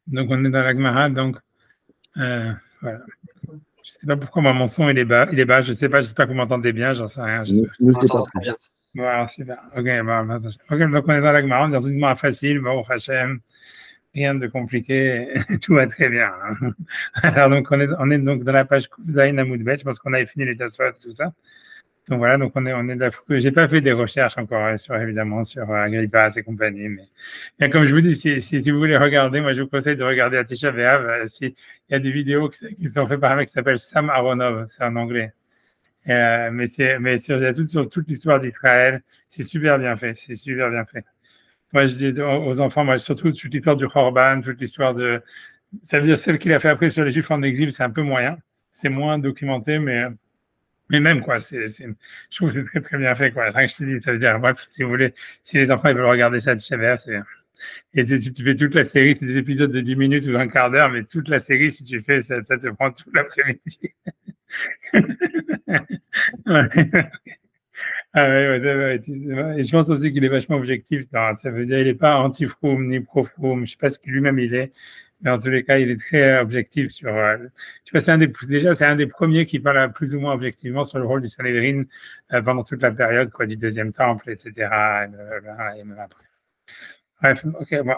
Donc, on est dans la Gemara, donc, voilà. Je sais pas pourquoi mon son il est bas, je sais pas, j'espère que vous m'entendez bien, j'en sais rien, j'espère. Nous, c'est pas très bien. Voilà, super. Ok, donc on est dans la Gemara, on est dans une Gemara facile, Baruch Hashem, rien de compliqué, tout va très bien. Alors, donc, on est donc dans la page Zayin Amoudbet, je pense qu'on avait fini les tassoirs et tout ça. Donc voilà, donc on est de la. J'ai pas fait des recherches encore sur évidemment sur Agrippa et compagnie, mais comme je vous dis, si vous voulez regarder, moi je vous conseille de regarder à Tisha B'Av. Il y a des vidéos qui sont faites par un mec qui s'appelle Sam Aronov, c'est en anglais. Mais sur toute l'histoire d'Israël, c'est super bien fait, c'est super bien fait. Moi je dis aux enfants, moi surtout toute l'histoire du Khorban, toute l'histoire de, ça veut dire celle qu'il a fait après sur les Juifs en exil, c'est un peu moyen, c'est moins documenté, mais même, quoi, je trouve que c'est très, très bien fait, quoi. Rien que je te dis, ça veut dire, bref, si vous voulez, si les enfants ils veulent regarder ça de Chabert, si tu fais toute la série, c'est des épisodes de 10 minutes ou d'un quart d'heure, mais toute la série, si tu fais, ça te prend tout l'après-midi. Ouais. Ah ouais, et je pense aussi qu'il est vachement objectif. Ça veut dire, il n'est pas anti-Froome ni pro-Froome. Je ne sais pas ce qu'il lui-même il est, mais en tous les cas, il est très objectif sur. Je sais pas, c'est un des premiers qui parle plus ou moins objectivement sur le rôle du Sanhédrin pendant toute la période, quoi, du deuxième temple, etc. Et même après. Bref, ok, bon,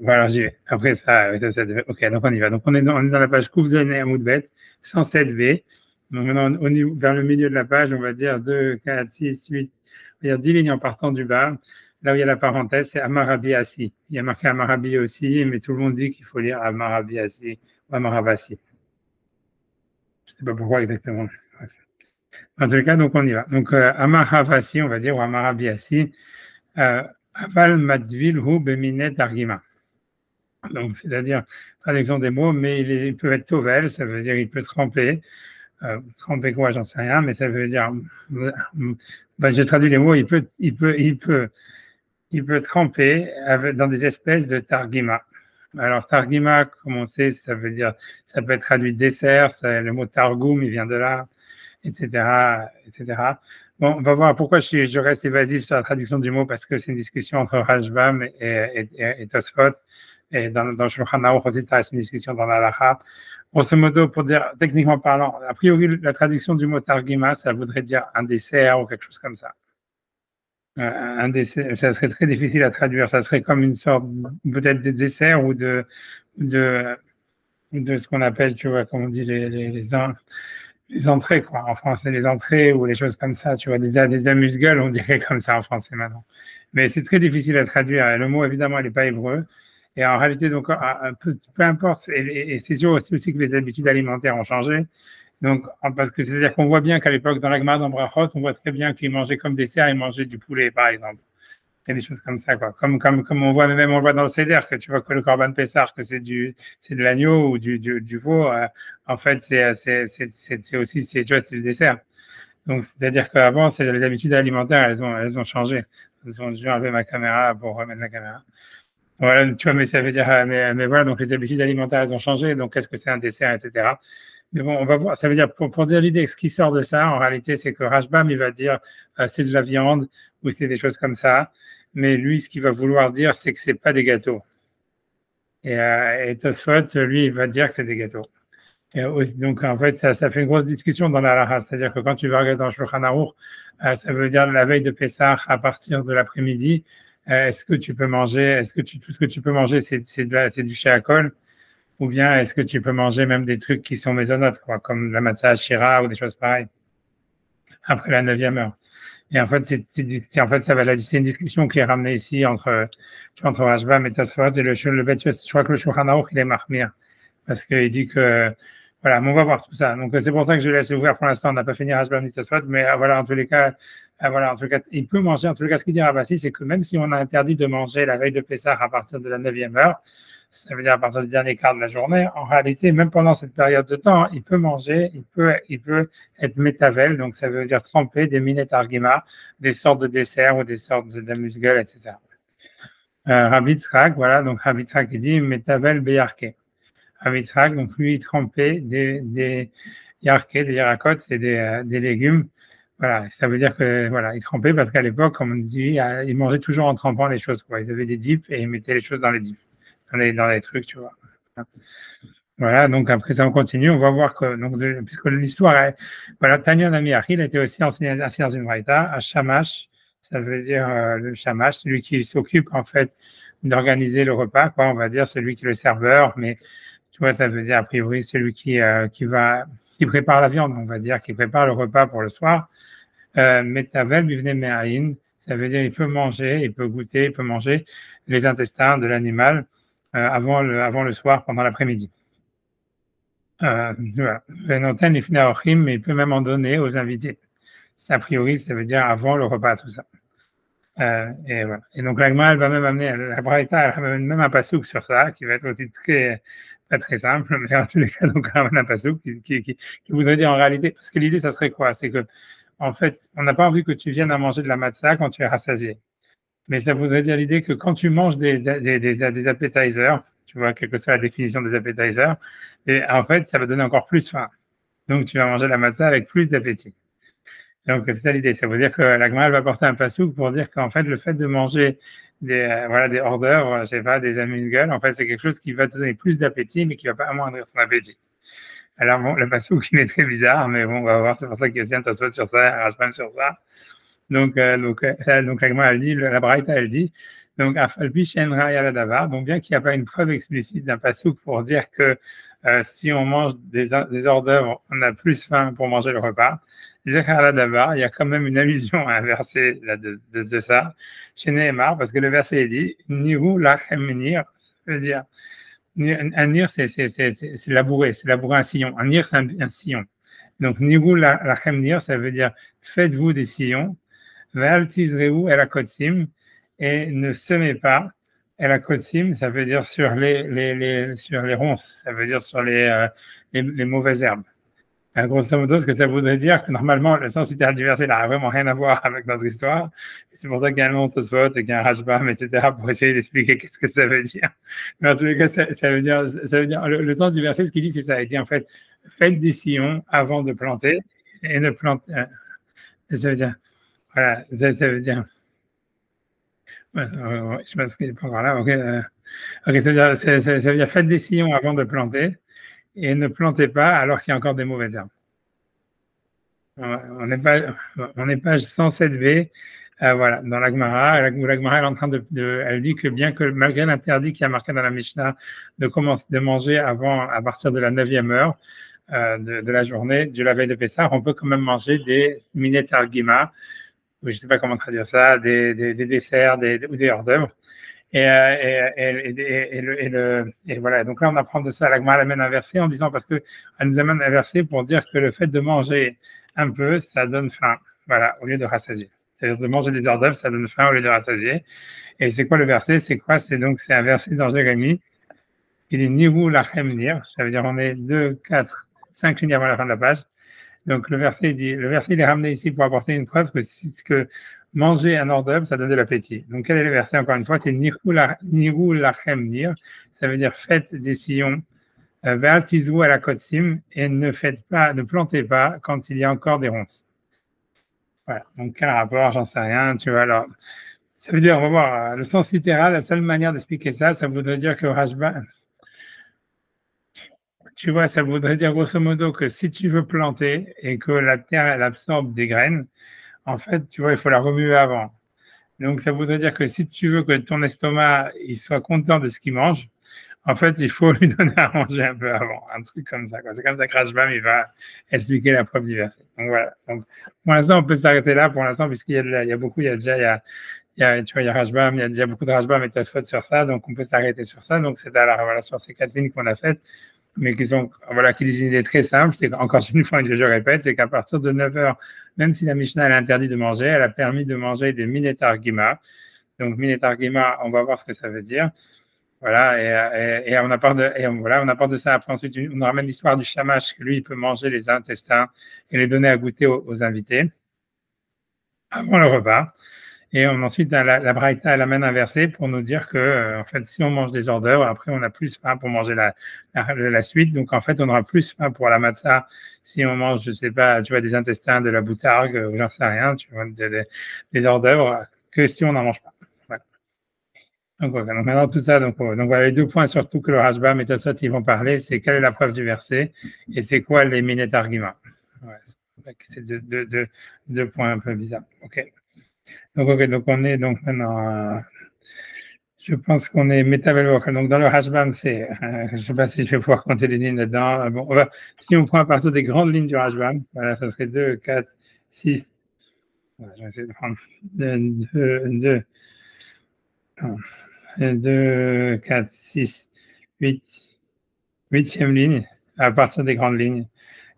voilà, j'y vais. Après ça, ok, donc on y va. Donc on est dans la page Kouf de Amoudbet, 107b. Donc maintenant, vers le milieu de la page, on va dire 2, 4, 6, 8, on va dire 10 lignes en partant du bas. Là où il y a la parenthèse, c'est Amarabi Assi. Il y a marqué Amarabi aussi, mais tout le monde dit qu'il faut lire Amarabi Assi ou Amaravasi. Je ne sais pas pourquoi exactement. Bref. En tout cas, donc on y va. Donc Amaravasi, on va dire, ou Amarabi Assi. Aval Madvil Hu Beminet Argima. Donc, c'est-à-dire, traduction des mots, mais il peut être tovel, ça veut dire il peut tremper. Tremper quoi, j'en sais rien, mais ça veut dire. J'ai traduit les mots, il peut tremper dans des espèces de targima. Alors, targima, comme on sait, ça veut dire, ça peut être traduit dessert, le mot targum, il vient de là, etc., etc. Bon, on va voir pourquoi je reste évasif sur la traduction du mot, parce que c'est une discussion entre Rashbam et Tosfot, et dans Shulchan Aruch aussi, ça reste une discussion dans l'Halacha. Grosso modo, pour dire, techniquement parlant, a priori, la traduction du mot targima, ça voudrait dire un dessert ou quelque chose comme ça. Un dessert, ça serait très difficile à traduire, ça serait comme une sorte peut-être de dessert ou de ce qu'on appelle, tu vois, comme on dit, les entrées, quoi. En français, les entrées ou les choses comme ça, tu vois, des amuse-gueules, on dirait comme ça en français maintenant. Mais c'est très difficile à traduire. Le mot, évidemment, il n'est pas hébreu. Et en réalité, donc, peu importe, et c'est sûr aussi que les habitudes alimentaires ont changé. Donc, parce que c'est-à-dire qu'on voit bien qu'à l'époque, dans la Gemara, dans Brachot, on voit très bien qu'ils mangeaient comme dessert, ils mangeaient du poulet, par exemple. Il y a des choses comme ça, quoi. Comme on voit, même on voit dans le Seder, que tu vois que le Corban Pessah, que c'est de l'agneau ou du veau, en fait, c'est aussi, tu vois, c'est le dessert. Donc, c'est-à-dire qu'avant, les habitudes alimentaires, elles ont changé. Je vais enlever ma caméra pour remettre la caméra. Voilà, tu vois, mais ça veut dire, mais voilà, donc les habitudes alimentaires, elles ont changé. Donc, qu'est-ce que c'est un dessert, etc. Mais bon, on va voir. Ça veut dire, pour dire l'idée, ce qui sort de ça, en réalité, c'est que Rashbam, il va dire, c'est de la viande ou c'est des choses comme ça. Mais lui, ce qu'il va vouloir dire, c'est que c'est pas des gâteaux. Et Tosfot, lui, il va dire que c'est des gâteaux. Donc, en fait, ça fait une grosse discussion dans la Halacha. C'est-à-dire que quand tu vas regarder dans Shulchan Aruch, ça veut dire la veille de Pessah, à partir de l'après-midi, est-ce que tu peux manger, tout ce que tu peux manger, c'est du Sheakol, ou bien est-ce que tu peux manger même des trucs qui sont maisonnotes, quoi, comme la matzah shira ou des choses pareilles, après la 9e heure. Et en fait, c'est une discussion qui est ramenée ici entre Rashbam et Tosfot, et je crois que le Shulchan Aruch, il est mahmir, parce qu'il dit que, voilà, mais on va voir tout ça. Donc, c'est pour ça que je laisse ouvert pour l'instant. On n'a pas fini Rashbam ni Tosfot, mais voilà, en tous les cas, il peut manger. En tous les cas, ce qu'il dit Ravasi, c'est que même si on a interdit de manger la veille de Pessah à partir de la 9e heure, ça veut dire à partir du dernier quart de la journée, en réalité, même pendant cette période de temps, il peut manger, il peut être métavel, donc ça veut dire tremper des minettes argima, des sortes de desserts ou des sortes d'amuse-gueules, etc. Rabbi Tzrak, voilà, donc Rabbi Tzrak, il dit métavel beyarke. Rabbi Tzrak, donc lui, il trempait des yarke, des yarakot, c'est des légumes. Voilà, ça veut dire que, voilà, il trempait parce qu'à l'époque, comme on dit, ils mangeaient toujours en trempant les choses, quoi. Ils avaient des dips et ils mettaient les choses dans les dips. Dans les trucs, tu vois. Voilà, donc après ça, on continue. On va voir que, donc, puisque l'histoire est, voilà, Tanya Namiach, il a été aussi enseigné assis dans une braïta, à Shamash, ça veut dire le Shamash, celui qui s'occupe en fait d'organiser le repas, quoi, on va dire, celui qui est le serveur, mais tu vois, ça veut dire a priori celui qui prépare la viande, on va dire, qui prépare le repas pour le soir. Metavel bivne me'ayin, ça veut dire il peut manger, il peut goûter, il peut manger les intestins de l'animal avant le soir, pendant l'après-midi. Voilà. Mais il peut même en donner aux invités. Ça, a priori, ça veut dire avant le repas, tout ça. Et voilà. Et donc, l'agma, elle va même amener, la Braïta, elle ramène même un pasouk sur ça, qui va être aussi pas très simple, mais en tous les cas, donc, elle ramène un pasouk qui voudrait dire en réalité, parce que l'idée, ça serait quoi? C'est que, en fait, on n'a pas envie que tu viennes à manger de la matzah quand tu es rassasié. Mais ça voudrait dire l'idée que quand tu manges des appetizers, tu vois, quelle que soit la définition des appetizers, et en fait, ça va donner encore plus faim. Donc, tu vas manger la matzah avec plus d'appétit. Donc, c'est ça l'idée. Ça veut dire que la Gemara va porter un passouk pour dire qu'en fait, le fait de manger des hors d'œuvre, je sais pas, des amuse-gueules, en fait, c'est quelque chose qui va te donner plus d'appétit, mais qui va pas amoindrir ton appétit. Alors, bon, le passouk, il est très bizarre, mais bon, on va voir. C'est pour ça qu'il y a aussi un tasot sur ça, un rajman sur ça. Donc la Gemara, elle dit, la Braïta, elle dit, donc, donc bien qu'il n'y a pas une preuve explicite d'un passouk pour dire que si on mange des hors d'œuvre, on a plus faim pour manger le repas. Il y a quand même une allusion à un verset là, de ça, chez Nehemar, parce que le verset dit, Nihu lachem nir, ça veut dire, un nir, c'est labourer un sillon. Un nir, c'est un sillon. Donc, Nihu lachem nir, ça veut dire, faites-vous des sillons. Et ne semez pas. El kotsim, ça veut dire sur les ronces, ça veut dire sur les mauvaises herbes. Grosso modo, ce que ça voudrait dire, que normalement, le sens littéral du verset n'a vraiment rien à voir avec notre histoire. C'est pour ça qu'il y a un long Tosfot et qu'il y a un Rashbam, etc., pour essayer d'expliquer qu'est-ce que ça veut dire. Mais en tous les cas, ça veut dire le sens du verset, ce qu'il dit, c'est ça. Il dit en fait, faites des sillons avant de planter et ne plantez. Ça veut dire, voilà, ça veut dire. Je pense qu'il n'est pas encore là. Ok, ça veut dire faites des sillons avant de planter et ne plantez pas alors qu'il y a encore des mauvaises herbes. On est page 107b, voilà, dans la Gemara. La Gemara est en train elle dit que bien que malgré l'interdit qui a marqué dans la Mishnah de manger à partir de la 9e heure de la journée, de la veille de Pessah, on peut quand même manger des minet argima, je ne sais pas comment traduire ça, des desserts ou des hors d'œuvre. Et voilà. Donc là, on apprend de ça. La Gemara amène un verset en disant, parce qu'elle nous amène un verset pour dire que le fait de manger un peu, ça donne faim. Voilà, au lieu de rassasier. C'est-à-dire de manger des hors d'œuvre, ça donne faim au lieu de rassasier. Et c'est quoi le verset? C'est quoi? C'est un verset dans Jérémie. Il est Nihu lachem nir. Ça veut dire on est 2, 4, 5 lignes avant la fin de la page. Donc le verset il est ramené ici pour apporter une preuve que manger un hors d'œuvre, ça donne de l'appétit. Donc quel est le verset encore une fois? C'est Nihu lachem nir. Ça veut dire faites des sillons, ve'altizou à la kotsim, et ne plantez pas quand il y a encore des ronces. Voilà. Donc quel rapport? J'en sais rien. Tu vois, alors ça veut dire, on va voir le sens littéral. La seule manière d'expliquer ça voudrait dire que Rashba, tu vois, ça voudrait dire grosso modo que si tu veux planter et que la terre elle absorbe des graines, en fait, tu vois, il faut la remuer avant. Donc, ça voudrait dire que si tu veux que ton estomac il soit content de ce qu'il mange, en fait, il faut lui donner à manger un peu avant, un truc comme ça. C'est comme ça que Rashbam il va expliquer la preuve du verset. Donc voilà. Donc, pour l'instant, on peut s'arrêter là. Pour l'instant, puisqu'il y a beaucoup, tu vois, il y a Rashbam, il y a déjà beaucoup de Rashbam et Tosfot sur ça, donc on peut s'arrêter sur ça. Donc c'est voilà, sur ces 4 lignes qu'on a faites, mais qui disent une idée très simple. C'est encore une fois, je répète, c'est qu'à partir de 9 heures, même si la Mishnah elle a interdit de manger, elle a permis de manger des minetar gima. Donc minetar gima, on va voir ce que ça veut dire. Voilà, et on apporte de ça. Après, ensuite, on ramène l'histoire du shamash, que lui, il peut manger les intestins et les donner à goûter aux invités avant le repas. Et ensuite, la Braïta, elle amène un verset pour nous dire que, en fait, si on mange des hors d'œuvre, après, on a plus faim pour manger la suite. Donc, en fait, on aura plus faim pour la matzah si on mange, je sais pas, tu vois, des intestins, de la boutargue, j'en sais rien, tu vois, des hors d'œuvre, que si on n'en mange pas. Donc maintenant tout ça, donc voilà, les 2 points surtout que le Rashbam et Tosfot ils vont parler, c'est quelle est la preuve du verset et c'est quoi les minutes arguments. Ouais, c'est deux points un peu bizarres. Ok. Donc on est donc maintenant, je pense qu'on est Metavel Vocal. Donc dans le Rashbam, c'est, je ne sais pas si je vais pouvoir compter les lignes là-dedans. Bon, si on prend à partir des grandes lignes du Rashbam, voilà, ça serait 2, 4, 6. Voilà, je vais essayer de prendre 2, 4, 6, 8. Huitième ligne, à partir des grandes lignes.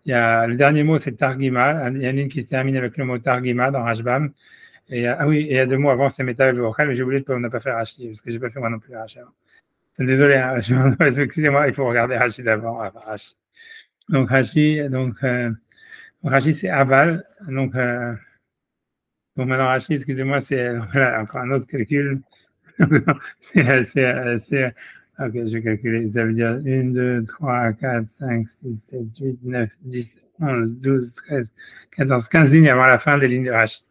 Il y a, le dernier mot, c'est Targima. Il y a une ligne qui se termine avec le mot Targima dans Rashbam. Et, ah oui, et il y a 2 mots avant, c'est Metavel Vocal, mais j'ai oublié de ne pas faire Rashi, parce que je n'ai pas fait moi non plus Rashi. Désolé, hein, excusez-moi, il faut regarder Rashi d'avant. Donc Rashi, Rashi c'est Aval. Donc maintenant Rashi, excusez-moi, c'est voilà, encore un autre calcul. Ok, je vais calculer. Ça veut dire 1, 2, 3, 4, 5, 6, 7, 8, 9, 10, 11, 12, 13, 14, 15 lignes avant la fin des lignes de Rashi.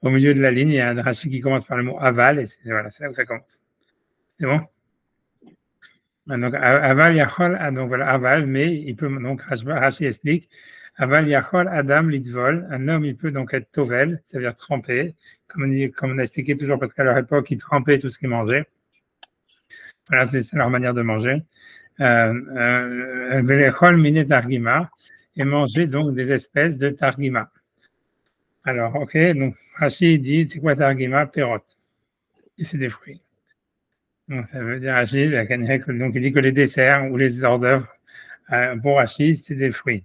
Au milieu de la ligne, il y a un Rashi qui commence par le mot aval, et voilà, c'est là où ça commence. C'est bon? Donc, aval yachol, donc voilà, aval, mais il peut, donc Rashi explique, aval yachol adam litvol, un homme, il peut donc être tovel, ça veut dire tremper, comme on a expliqué toujours, parce qu'à leur époque, ils trempaient tout ce qu'ils mangeaient. Voilà, c'est leur manière de manger. Velechol mine targima, et manger donc des espèces de targima. Alors, ok, donc Rashi dit, c'est quoi targima? Perot. Et c'est des fruits. Donc, ça veut dire Rashi, donc il dit que les desserts ou les hors d'œuvre pour Rashi, c'est des fruits.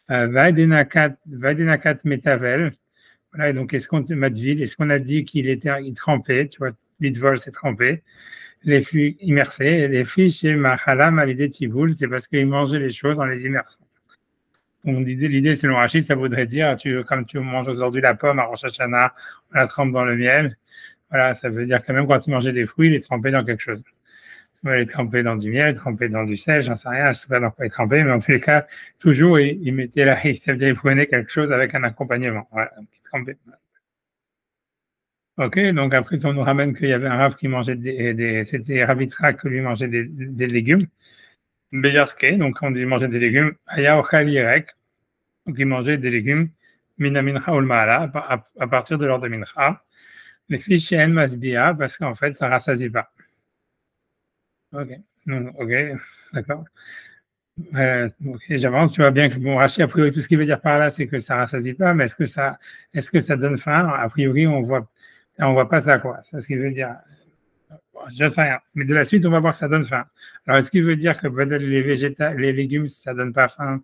Vaidenakat metavel. Voilà, et donc est-ce qu'on a dit qu'il trempait, tu vois, litvol c'est trempé, les fruits immersés, les fruits chez Machalam à l'idée Tiboul, c'est parce qu'il mangeait les choses en les immersant. Donc l'idée selon Rashi, ça voudrait dire, comme tu manges aujourd'hui la pomme à Rosh Hashanah, on la trempe dans le miel, voilà, ça veut dire quand même quand tu mangeais des fruits, il est trempé dans quelque chose. Il est trempé dans du miel, trempé dans du sel, j'en sais rien, je ne sais pas dans quoi il est trempé, mais en tous les cas, toujours, il mettait là, ça veut dire qu'il prenait quelque chose avec un accompagnement. Voilà, qui trempait. Ok, donc après, on nous ramène qu'il y avait un Rav qui mangeait c'était Rav Yitzhak qui lui mangeait des légumes. Beyarke, donc on dit manger des légumes. Aya Ochal Yerek, donc il mangeait des légumes. Mina Mincha Ulmaala, à partir de l'ordre de Mincha. Les fiches en Masbia, parce qu'en fait, ça rassasie pas. Ok, donc, ok, d'accord. J'avance, tu vois bien que bon, Rashi, a priori, tout ce qu'il veut dire par là, c'est que ça rassasie pas, mais est-ce que ça donne faim? A priori, on voit pas ça, quoi. C'est ce qu'il veut dire. Bon, je sais rien. Mais de la suite, on va voir que ça donne faim. Alors, est-ce qu'il veut dire que les légumes, ça donne pas faim,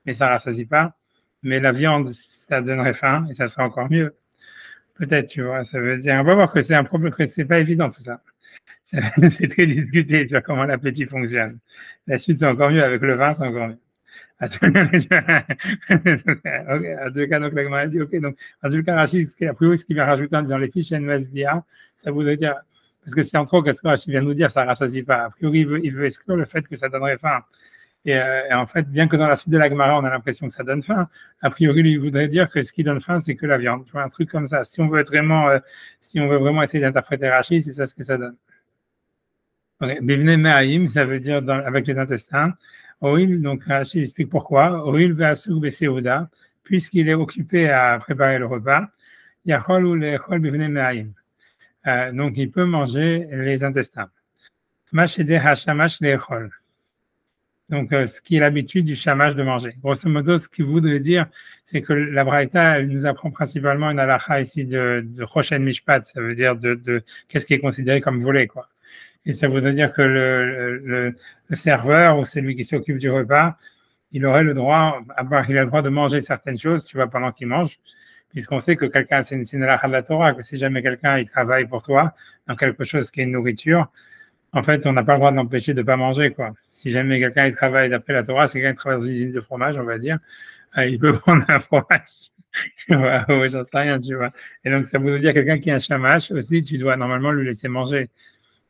mais ça rassasie pas? Mais la viande, ça donnerait faim, et ça serait encore mieux. Peut-être, tu vois. Ça veut dire, on va voir que c'est un problème, que c'est pas évident, tout ça. C'est très discuté, tu vois, comment l'appétit fonctionne. La suite, c'est encore mieux. Avec le vin, c'est encore mieux. En tout cas, donc, la Gemara dit, ok, donc, en tout cas, Rachid, a priori, ce qu'il vient rajouter en disant les fiches NSBA, ça voudrait dire, parce que c'est en trop, qu'est-ce que Rachid vient nous dire, ça ne rassasie pas. A priori, il veut exclure le fait que ça donnerait faim. Et en fait, bien que dans la suite de la Gemara, on a l'impression que ça donne faim, a priori, lui, il voudrait dire que ce qui donne faim, c'est que la viande. Tu vois, un truc comme ça. Si on veut vraiment essayer d'interpréter Rachid, c'est ça ce que ça donne. Bivne Me'aim, ça veut dire avec les intestins. Oil, donc Rachid explique pourquoi. Oil ve'asuk be'seuda, puisqu'il est occupé à préparer le repas. Yachol ou lechol bivne Me'aim. Donc il peut manger les intestins. Mashede hashamash lechol. Donc ce qui est l'habitude du shamash de manger. Grosso modo, ce qu'il voudrait dire, c'est que la Braïta, elle nous apprend principalement une halakha ici de Choshen Mishpat, ça veut dire de qu'est-ce qui est considéré comme volé, quoi. Et ça voudrait dire que le serveur ou celui qui s'occupe du repas, il a le droit de manger certaines choses, tu vois, pendant qu'il mange, puisqu'on sait que quelqu'un, c'est une halakha de la Torah, que si jamais quelqu'un, il travaille pour toi dans quelque chose qui est une nourriture, en fait, on n'a pas le droit de l'empêcher de ne pas manger, quoi. Si jamais quelqu'un, il travaille d'après la Torah, c'est quelqu'un qui travaille dans une usine de fromage, on va dire, il peut prendre un fromage. Ouais, j'en sais rien, tu vois. Et donc, ça voudrait dire quelqu'un qui a un shamash aussi, tu dois normalement lui laisser manger.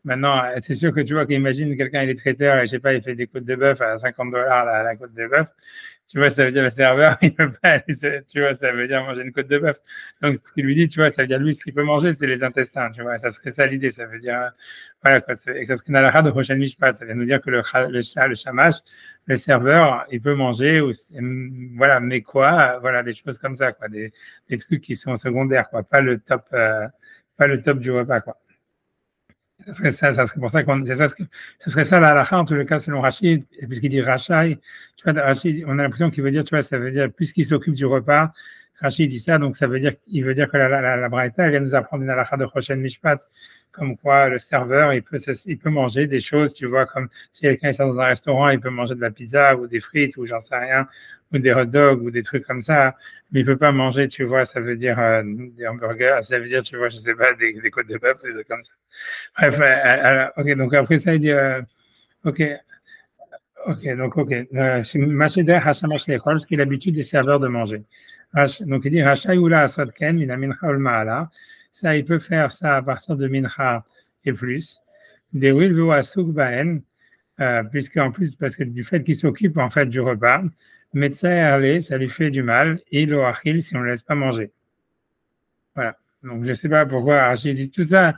Maintenant, c'est sûr que tu vois qu'imagine quelqu'un, il est traiteur et je sais pas, il fait des côtes de bœuf à $50 la côte de bœuf. Tu vois, ça veut dire le serveur, il peut pas aller, tu vois, ça veut dire manger une côte de bœuf. Donc, ce qu'il lui dit, tu vois, ça veut dire lui, ce qu'il peut manger, c'est les intestins, tu vois, ça serait ça l'idée. Ça veut dire, voilà, quoi, et ça serait dans la de prochaine mishpat. Ça vient nous dire que le shamash, le serveur, il peut manger, ou, voilà, mais quoi, voilà, des choses comme ça, quoi, des trucs qui sont secondaires, quoi, pas le top du repas, quoi. Ça serait pour ça qu'on ce serait ça la halakha, en tout cas selon Rachid, puisqu'il dit Rachaï, tu vois, Rachid, on a l'impression qu'il veut dire, tu vois, ça veut dire puisqu'il s'occupe du repas, Rachid dit ça, donc ça veut dire qu'il veut dire que la braïta, elle vient nous apprendre une halakha de Choshen Mishpat, comme quoi le serveur, il peut manger des choses, tu vois, comme si quelqu'un est dans un restaurant, il peut manger de la pizza ou des frites ou j'en sais rien, ou des hot dogs ou des trucs comme ça, mais il peut pas manger, tu vois, ça veut dire des hamburgers, ça veut dire, tu vois, je sais pas, des côtes de bœuf, des trucs comme ça. Bref, ok, donc après ça, il dit, ok, donc, ok, Macheder Hashamash l'école, ce qui est l'habitude des serveurs de manger. Donc, il dit, Rachaïoula Asadken, Mina Mincha Ulmaala, ça, il peut faire ça à partir de Mincha et plus. Des Wilvu Asuk Baen, puisqu'en plus, parce que du fait qu'il s'occupe en fait du repas, Metsa ça lui fait du mal, et Loachil si on ne le laisse pas manger. Voilà. Donc, je ne sais pas pourquoi Rachid dit tout ça.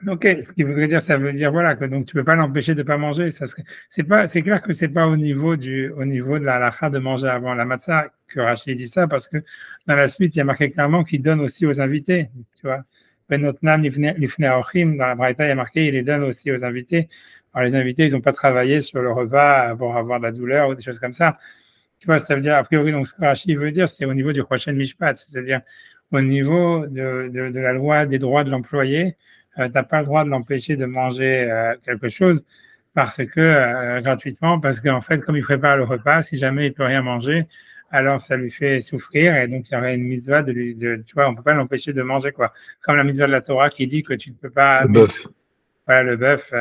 Ok, ce qui voudrait dire, ça veut dire voilà que donc tu peux pas l'empêcher de pas manger. C'est clair que c'est pas au niveau de la halakha de manger avant la matzah que Rachid dit ça parce que dans la suite il y a marqué clairement qu'il donne aussi aux invités, tu vois. Benotnan lifnei aochim, dans la braïta il y a marqué il les donne aussi aux invités. Alors les invités ils n'ont pas travaillé sur le repas pour avoir de la douleur ou des choses comme ça. Tu vois, ça veut dire a priori donc ce que Rachid veut dire c'est au niveau du prochain mishpat, c'est-à-dire au niveau de la loi des droits de l'employé. Tu n'as pas le droit de l'empêcher de manger quelque chose parce que gratuitement, parce qu'en fait, comme il prépare le repas, si jamais il peut rien manger, alors ça lui fait souffrir et donc il y aurait une mitzvah tu vois, on peut pas l'empêcher de manger quoi. Comme la mitzvah de la Torah qui dit que tu ne peux pas. Le bœuf. Voilà, le bœuf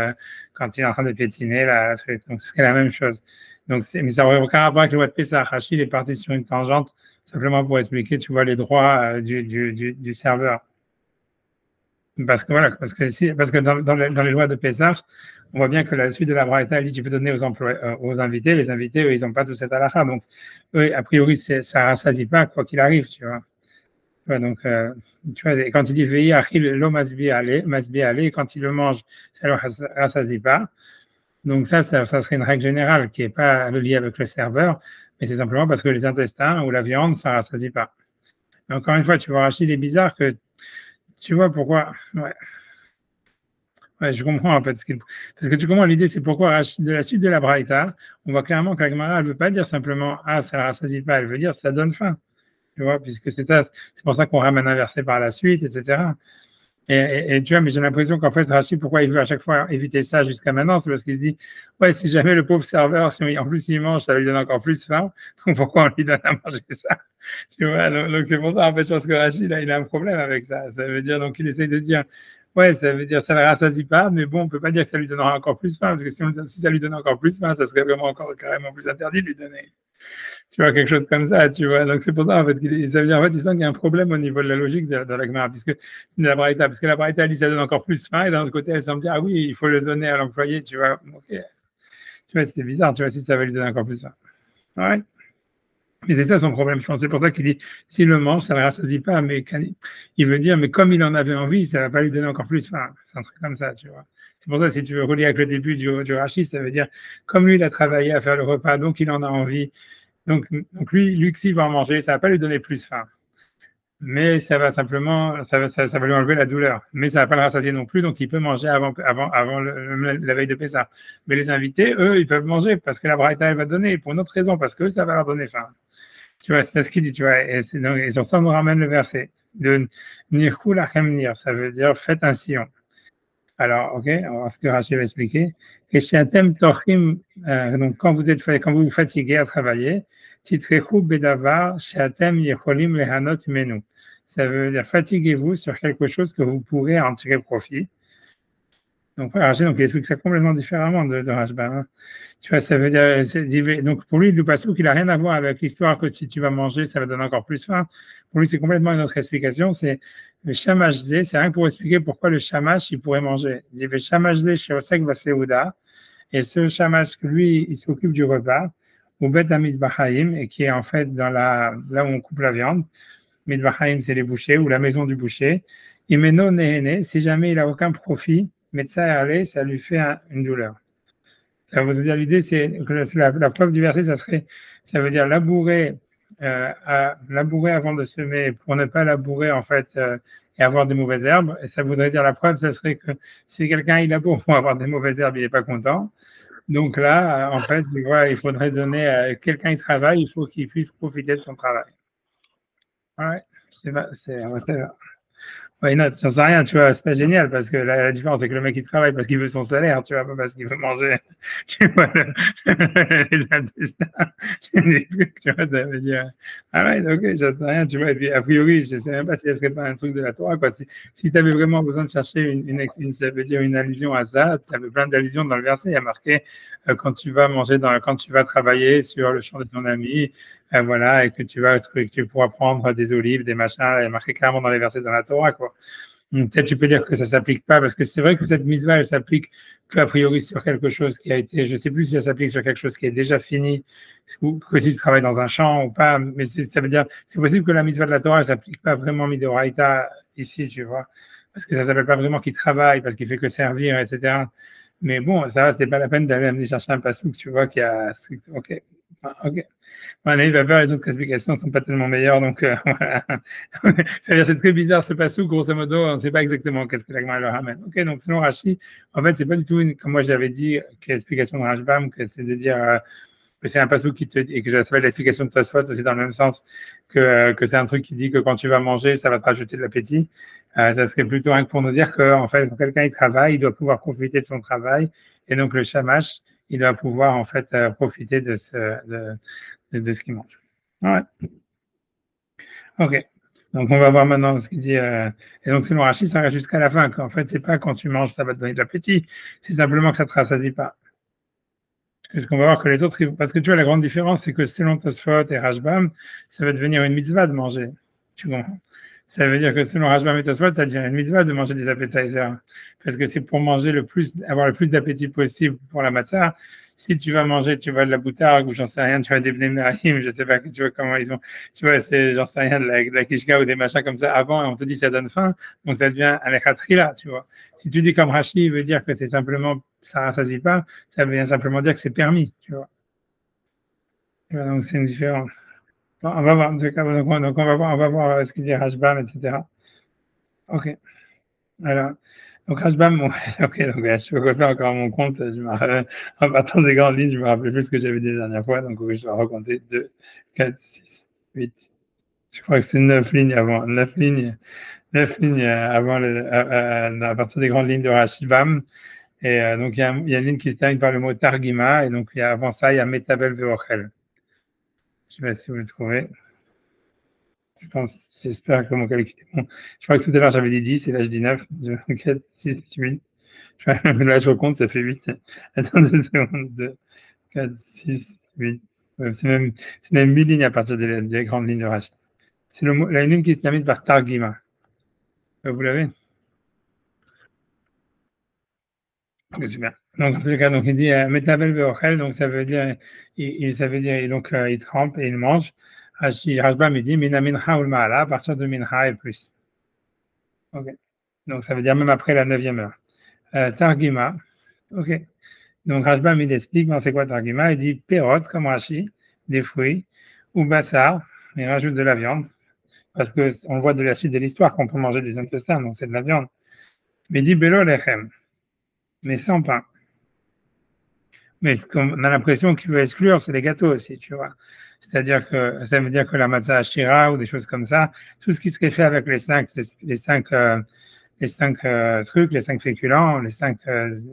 quand il est en train de piétiner la truc. Donc c'est la même chose. Donc mais ça n'aurait aucun rapport avec le loi de Pessah. Rachid est parti sur une tangente simplement pour expliquer, tu vois, les droits du serveur. Parce que voilà, parce que dans les lois de Pessah, on voit bien que la suite de la braïta, elle dit tu peux donner aux invités. Les invités, eux, ils n'ont pas tout cette halakha. Donc, eux, a priori, ça ne rassasie pas, quoi qu'il arrive, tu vois. Ouais, donc, tu vois, quand il dit veillez achil lo masbi aller, quand il le mange, ça ne le rassasie pas. Donc, ça serait une règle générale qui n'est pas liée avec le serveur, mais c'est simplement parce que les intestins ou la viande, ça ne rassasie pas. Mais encore une fois, tu vois, Rachid est bizarre que tu vois pourquoi. Ouais, je comprends en fait. Parce que tu comprends, l'idée, c'est pourquoi de la suite de la Braïta, on voit clairement que la Gemara, elle ne veut pas dire simplement ah, ça ne rassasie pas, elle veut dire ça donne faim. Tu vois, puisque c'est pour ça qu'on ramène un verset par la suite, etc. Et tu vois, mais j'ai l'impression qu'en fait, Rachid, pourquoi il veut à chaque fois éviter ça jusqu'à maintenant, c'est parce qu'il dit ouais, si jamais le pauvre serveur, en plus il mange, ça lui donne encore plus faim, donc pourquoi on lui donne à manger ça? Tu vois, donc c'est pour ça, en fait, je pense que Rachid, là, il a un problème avec ça. Ça veut dire, donc il essaie de dire ouais, ça veut dire ça ne rassasie pas, mais bon, on ne peut pas dire que ça lui donnera encore plus faim, parce que si ça lui donne encore plus faim, ça serait vraiment encore carrément plus interdit de lui donner. Tu vois, quelque chose comme ça, tu vois. Donc c'est pour ça, en fait, ça veut dire, en fait, il sent qu'il y a un problème au niveau de la logique de la Gemara, puisque de la Braïta, parce que la Braïta, elle dit ça donne encore plus faim, et d'un autre côté, elle semble dire, ah oui, il faut le donner à l'employé, tu vois. Ok. Tu vois, c'est bizarre, tu vois, si ça va lui donner encore plus faim. Ouais. Mais c'est ça son problème, je pense. C'est pour ça qu'il dit, s'il le mange, ça ne rassasie pas, mais il veut dire, mais comme il en avait envie, ça ne va pas lui donner encore plus faim. C'est un truc comme ça, tu vois. C'est pour ça, si tu veux relier avec le début du Rachid, ça veut dire, comme lui, il a travaillé à faire le repas, donc il en a envie. Donc lui, s'il va en manger, ça ne va pas lui donner plus faim. Mais ça va simplement, ça va lui enlever la douleur. Mais ça ne va pas le rassasier non plus, donc il peut manger avant la veille de Pessah. Mais les invités, eux, ils peuvent manger parce que la braïta, elle va donner, pour une autre raison, parce que ça va leur donner faim. Tu vois, c'est ce qu'il dit, tu vois. Et sur ça, on nous ramène le verset de Nirku lachem nir, ça veut dire faites un sillon. Alors, ok, on va voir ce que Rachid va expliquer. Donc quand vous fatiguez à travailler, titrechu bedavar sheatem yecholim lehanot menu. Ça veut dire fatiguez-vous sur quelque chose que vous pourrez en tirer profit. Donc, Rachid, donc il explique ça complètement différemment de Rashba. Hein. Tu vois, ça veut dire, donc pour lui, le passouk, il n'a rien à voir avec l'histoire que si tu vas manger, ça va donner encore plus faim. Pour lui, c'est complètement une autre explication. C'est le shamash zé, c'est rien que pour expliquer pourquoi le shamash, il pourrait manger. Il dit le shamash zé chez Osek Baseuda, et ce shamash que lui, il s'occupe du repas, au Bet Amid Bachaim, et qui est en fait là où on coupe la viande. Midbachaim, c'est les bouchers, ou la maison du boucher. Imeno nehene, si jamais il n'a aucun profit, Metsa ça lui fait une douleur. Ça veut dire, l'idée, c'est que la preuve du verset, ça veut dire labourer avant de semer pour ne pas labourer, en fait, et avoir des mauvaises herbes. Et ça voudrait dire, la preuve, ça serait que si quelqu'un, il laboure pour avoir des mauvaises herbes, il n'est pas content. Donc là, en fait, tu vois, il faudrait donner à quelqu'un qui travaille, il faut qu'il puisse profiter de son travail. Ouais, why not? J'en sais rien, tu vois, c'est pas génial parce que la différence, c'est que le mec, il travaille parce qu'il veut son salaire, tu vois, pas parce qu'il veut manger. Tu vois, tu vois, ça veut dire, ah ouais, ok, j'en sais rien, tu vois, et puis a priori, je sais même pas si ce serait pas un truc de la Torah, quoi. Si tu avais vraiment besoin de chercher ça veut dire une allusion à ça, tu avais plein d'allusions dans le verset, il y a marqué quand tu vas quand tu vas travailler sur le champ de ton ami, voilà, et que tu pourras prendre des olives, des machins, il y a marqué clairement dans les versets dans la Torah, quoi. Peut-être tu peux dire que ça s'applique pas, parce que c'est vrai que cette mitzvah, elle s'applique qu'a priori sur quelque chose qui a été, je sais plus si elle s'applique sur quelque chose qui est déjà fini, ou que si tu travailles dans un champ ou pas, mais ça veut dire, c'est possible que la mitzvah de la Torah, elle s'applique pas vraiment midoraita ici, tu vois, parce que ça s'appelle pas vraiment qu'il travaille, parce qu'il fait que servir, etc. Mais bon, ça, c'était pas la peine d'aller chercher un passouk, tu vois, qui a, ok. Ok. Voilà, il va voir les autres explications ne sont pas tellement meilleures, donc voilà. C'est-à-dire c'est très bizarre ce passou, grosso modo, on ne sait pas exactement qu'est-ce que l'agma leur ramène. Ok, donc selon Rashi, en fait, c'est pas du tout comme moi j'avais dit, l'explication de Rashbam, que c'est de dire que c'est un passou qui te dit, et que j'avais fait l'explication de Tosfot aussi dans le même sens, que c'est un truc qui dit que quand tu vas manger, ça va te rajouter de l'appétit. Ça serait plutôt rien que pour nous dire que, en fait, quand quelqu'un il travaille, il doit pouvoir profiter de son travail, et donc le shamash, il doit pouvoir en fait profiter de ce qu'il mange. Ouais. Ok. Donc on va voir maintenant ce qu'il dit. Et donc selon Rachid, ça reste jusqu'à la fin. Qu'en fait, c'est pas quand tu manges, ça va te donner de l'appétit. C'est simplement que ça te rassasie pas. Parce qu'on va voir que les autres, parce que tu vois, la grande différence, c'est que selon Tosfot et Rashbam, ça va devenir une mitzvah de manger. Tu comprends? Ça veut dire que selon Rashbam et Tosfot, ça devient une mitzvah de manger des appetizers. Parce que c'est pour manger avoir le plus d'appétit possible pour la matzah. Si tu vas manger, tu vois, de la boutargue ou j'en sais rien, tu vas des bnei merahim, je sais pas, tu vois comment ils ont, tu vois, j'en sais rien, de la kishka ou des machins comme ça avant, et on te dit ça donne faim, donc ça devient alechatrila, tu vois. Si tu dis comme Rashi, il veut dire que c'est simplement, ça rassasie pas, ça veut simplement dire que c'est permis, tu vois. Donc c'est une différence. Bon, on va voir, en tout cas, donc on va voir ce qu'il dit Rashbam, etc. Ok. Alors, donc Rashbam, ok, donc je peux faire encore mon compte, en partant des grandes lignes, je me rappelle plus ce que j'avais dit la dernière fois, donc je dois recompter 2, 4, 6, 8. Je crois que c'est 9 lignes avant, 9 lignes avant à partir des grandes lignes de Rashbam. Et donc il y a une ligne qui se termine par le mot Targima, et donc avant ça, il y a Metabel Veochel. Je ne sais pas si vous le trouvez. J'espère que mon calcul est bon. Je crois que tout à l'heure j'avais dit 10 et là je dis 9, 2, 4, 6, 8. Là je recompte, ça fait 8. Attends 2 secondes. 2, 4, 6, 8. C'est même 8 lignes à partir des grandes lignes de Rachid. C'est la ligne qui se termine par Targima. Vous l'avez? Okay, super. Donc, en tout cas, donc, il dit Metabel Veochel, donc ça veut dire, donc, il trempe et il mange. Rashbam, il dit Minamincha ou Maala, à partir de Mincha et plus. Ok. Donc, ça veut dire même après la 9e heure. Targima. Ok. Donc, Rashbam, il explique, c'est quoi Targima? Il dit Perot, comme Rashi, des fruits, ou Bassar, il rajoute de la viande, parce qu'on voit de la suite de l'histoire qu'on peut manger des intestins, donc c'est de la viande. Mais il dit Belo Lechem, mais sans pain. Mais ce qu'on a l'impression qu'il veut exclure, c'est les gâteaux aussi, tu vois. C'est-à-dire que ça veut dire que la matzah ashira ou des choses comme ça, tout ce qui serait fait avec les cinq trucs, les 5 féculents, les 5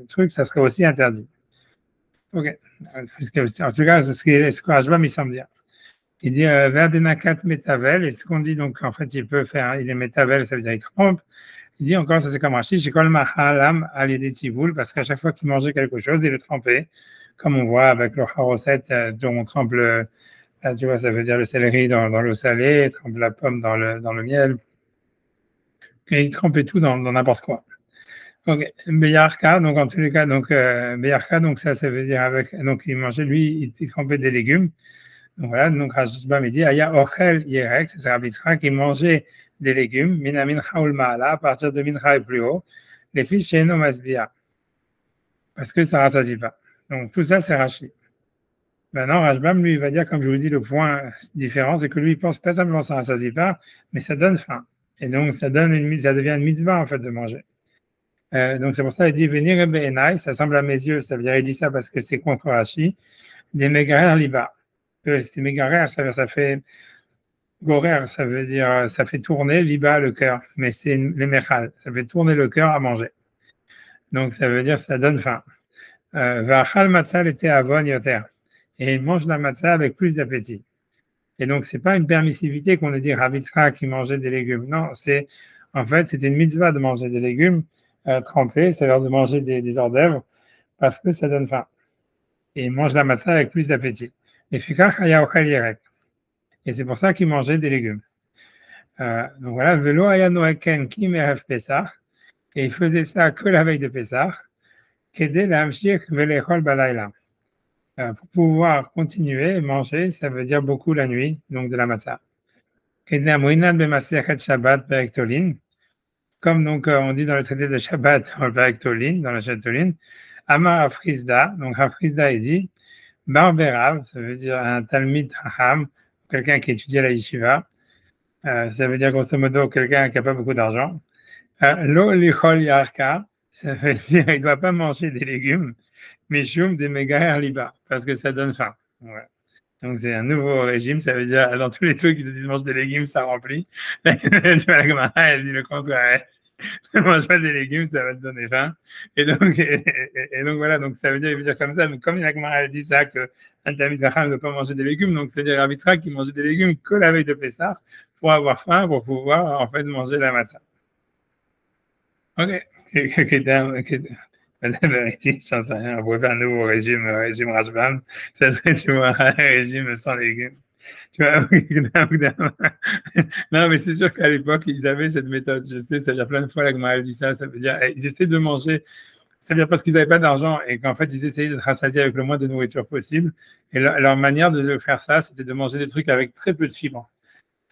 trucs, ça serait aussi interdit. Ok. En tout cas, ce que Rashbam, il semble dire. Il dit Verdenakat metavel, et ce qu'on dit, donc en fait, il est metavel, ça veut dire il trompe. Il dit encore, ça c'est comme Rachid, Shekol Mahalam al Tiboul, parce qu'à chaque fois qu'il mangeait quelque chose, il le trempait, comme on voit avec le haroset, dont on trempe Là, tu vois, ça veut dire le céleri dans l'eau salée, trempe la pomme dans le miel, et il trempait tout dans n'importe quoi. Ok, Beyarka, donc en tous les cas, donc Beyarka, donc ça veut dire avec, donc il mangeait, lui, il trempait des légumes. Donc voilà, donc Rashbam il dit, Aya Ochel Yerek, c'est Rabitra qui mangeait des légumes, Minamin Chaul Maala, à partir de Mincha et plus haut, les fils chez Masbia, parce que ça ne rassasie pas. Donc tout ça, c'est Rashi. Maintenant, Rashbam, lui, il va dire, comme je vous dis, le point différent, c'est que lui, il pense pas simplement ça ne rassasie pas, mais ça donne faim. Et donc, ça devient une mitzvah, en fait, de manger. Donc c'est pour ça qu'il dit venir et Benai, ça semble à mes yeux, ça veut dire il dit ça parce que c'est contre Rashi, des mégarer liba. Que ces mégarer, ça fait gorer, ça veut dire ça fait tourner liba le cœur, mais c'est les mechal, ça fait tourner le cœur à manger. Donc ça veut dire ça donne faim. Vachal matzah était avon yoter, et il mange la matzah avec plus d'appétit. Et donc c'est pas une permissivité qu'on a dit Ravitra qui mangeait des légumes. Non, c'est en fait c'était une mitzvah de manger des légumes trempés, c'est-à-dire de manger des hors-d'œuvre parce que ça donne faim. Et il mange la matzah avec plus d'appétit. Et c'est pour ça qu'il mangeait des légumes. Donc voilà, velo ayanoeken ki merev Pesach, et il faisait ça que la veille de Pesach, kedé l'amshir velechol balayla. Pour pouvoir continuer et manger, ça veut dire beaucoup la nuit, donc de la matzah. Kedé amoinad bemasechet Shabbat berektolin, comme donc on dit dans le traité de Shabbat, dans le Berektolin, dans la Chatolin, Amar Afrizda, donc Afrizda il dit, Barberav, ça veut dire un Talmid Chacham, quelqu'un qui étudie à la Yeshiva, ça veut dire grosso modo quelqu'un qui n'a pas beaucoup d'argent. Lo lichol yarka, ça veut dire il ne doit pas manger des légumes, mais choum des mégaher liba, parce que ça donne faim. Ouais. Donc c'est un nouveau régime, ça veut dire dans tous les trucs qui te disent mange des légumes, ça remplit. Tu vois, la Gemara, elle dit le contraire. Ne mange pas des légumes, ça va te donner faim. Et donc voilà, donc ça veut dire comme ça. Donc comme la Gemara elle dit ça, que un Talmid Chacham ne doit pas manger des légumes, donc c'est-à-dire Rav Yitzhak qui mangeait des légumes que la veille de Pessah pour avoir faim, pour pouvoir en fait manger la matzah. Ok. La vérité, j'en sais rien. On pourrait faire un nouveau régime Rashbam. Ça serait, tu vois, un régime sans légumes. Tu vois, non, mais c'est sûr qu'à l'époque, ils avaient cette méthode. Je sais, c'est-à-dire plein de fois, la Gemara dit ça, ça veut dire, ils essaient de manger, ça veut dire parce qu'ils n'avaient pas d'argent et qu'en fait, ils essayaient de rassasier avec le moins de nourriture possible. Et leur manière de faire ça, c'était de manger des trucs avec très peu de fibres.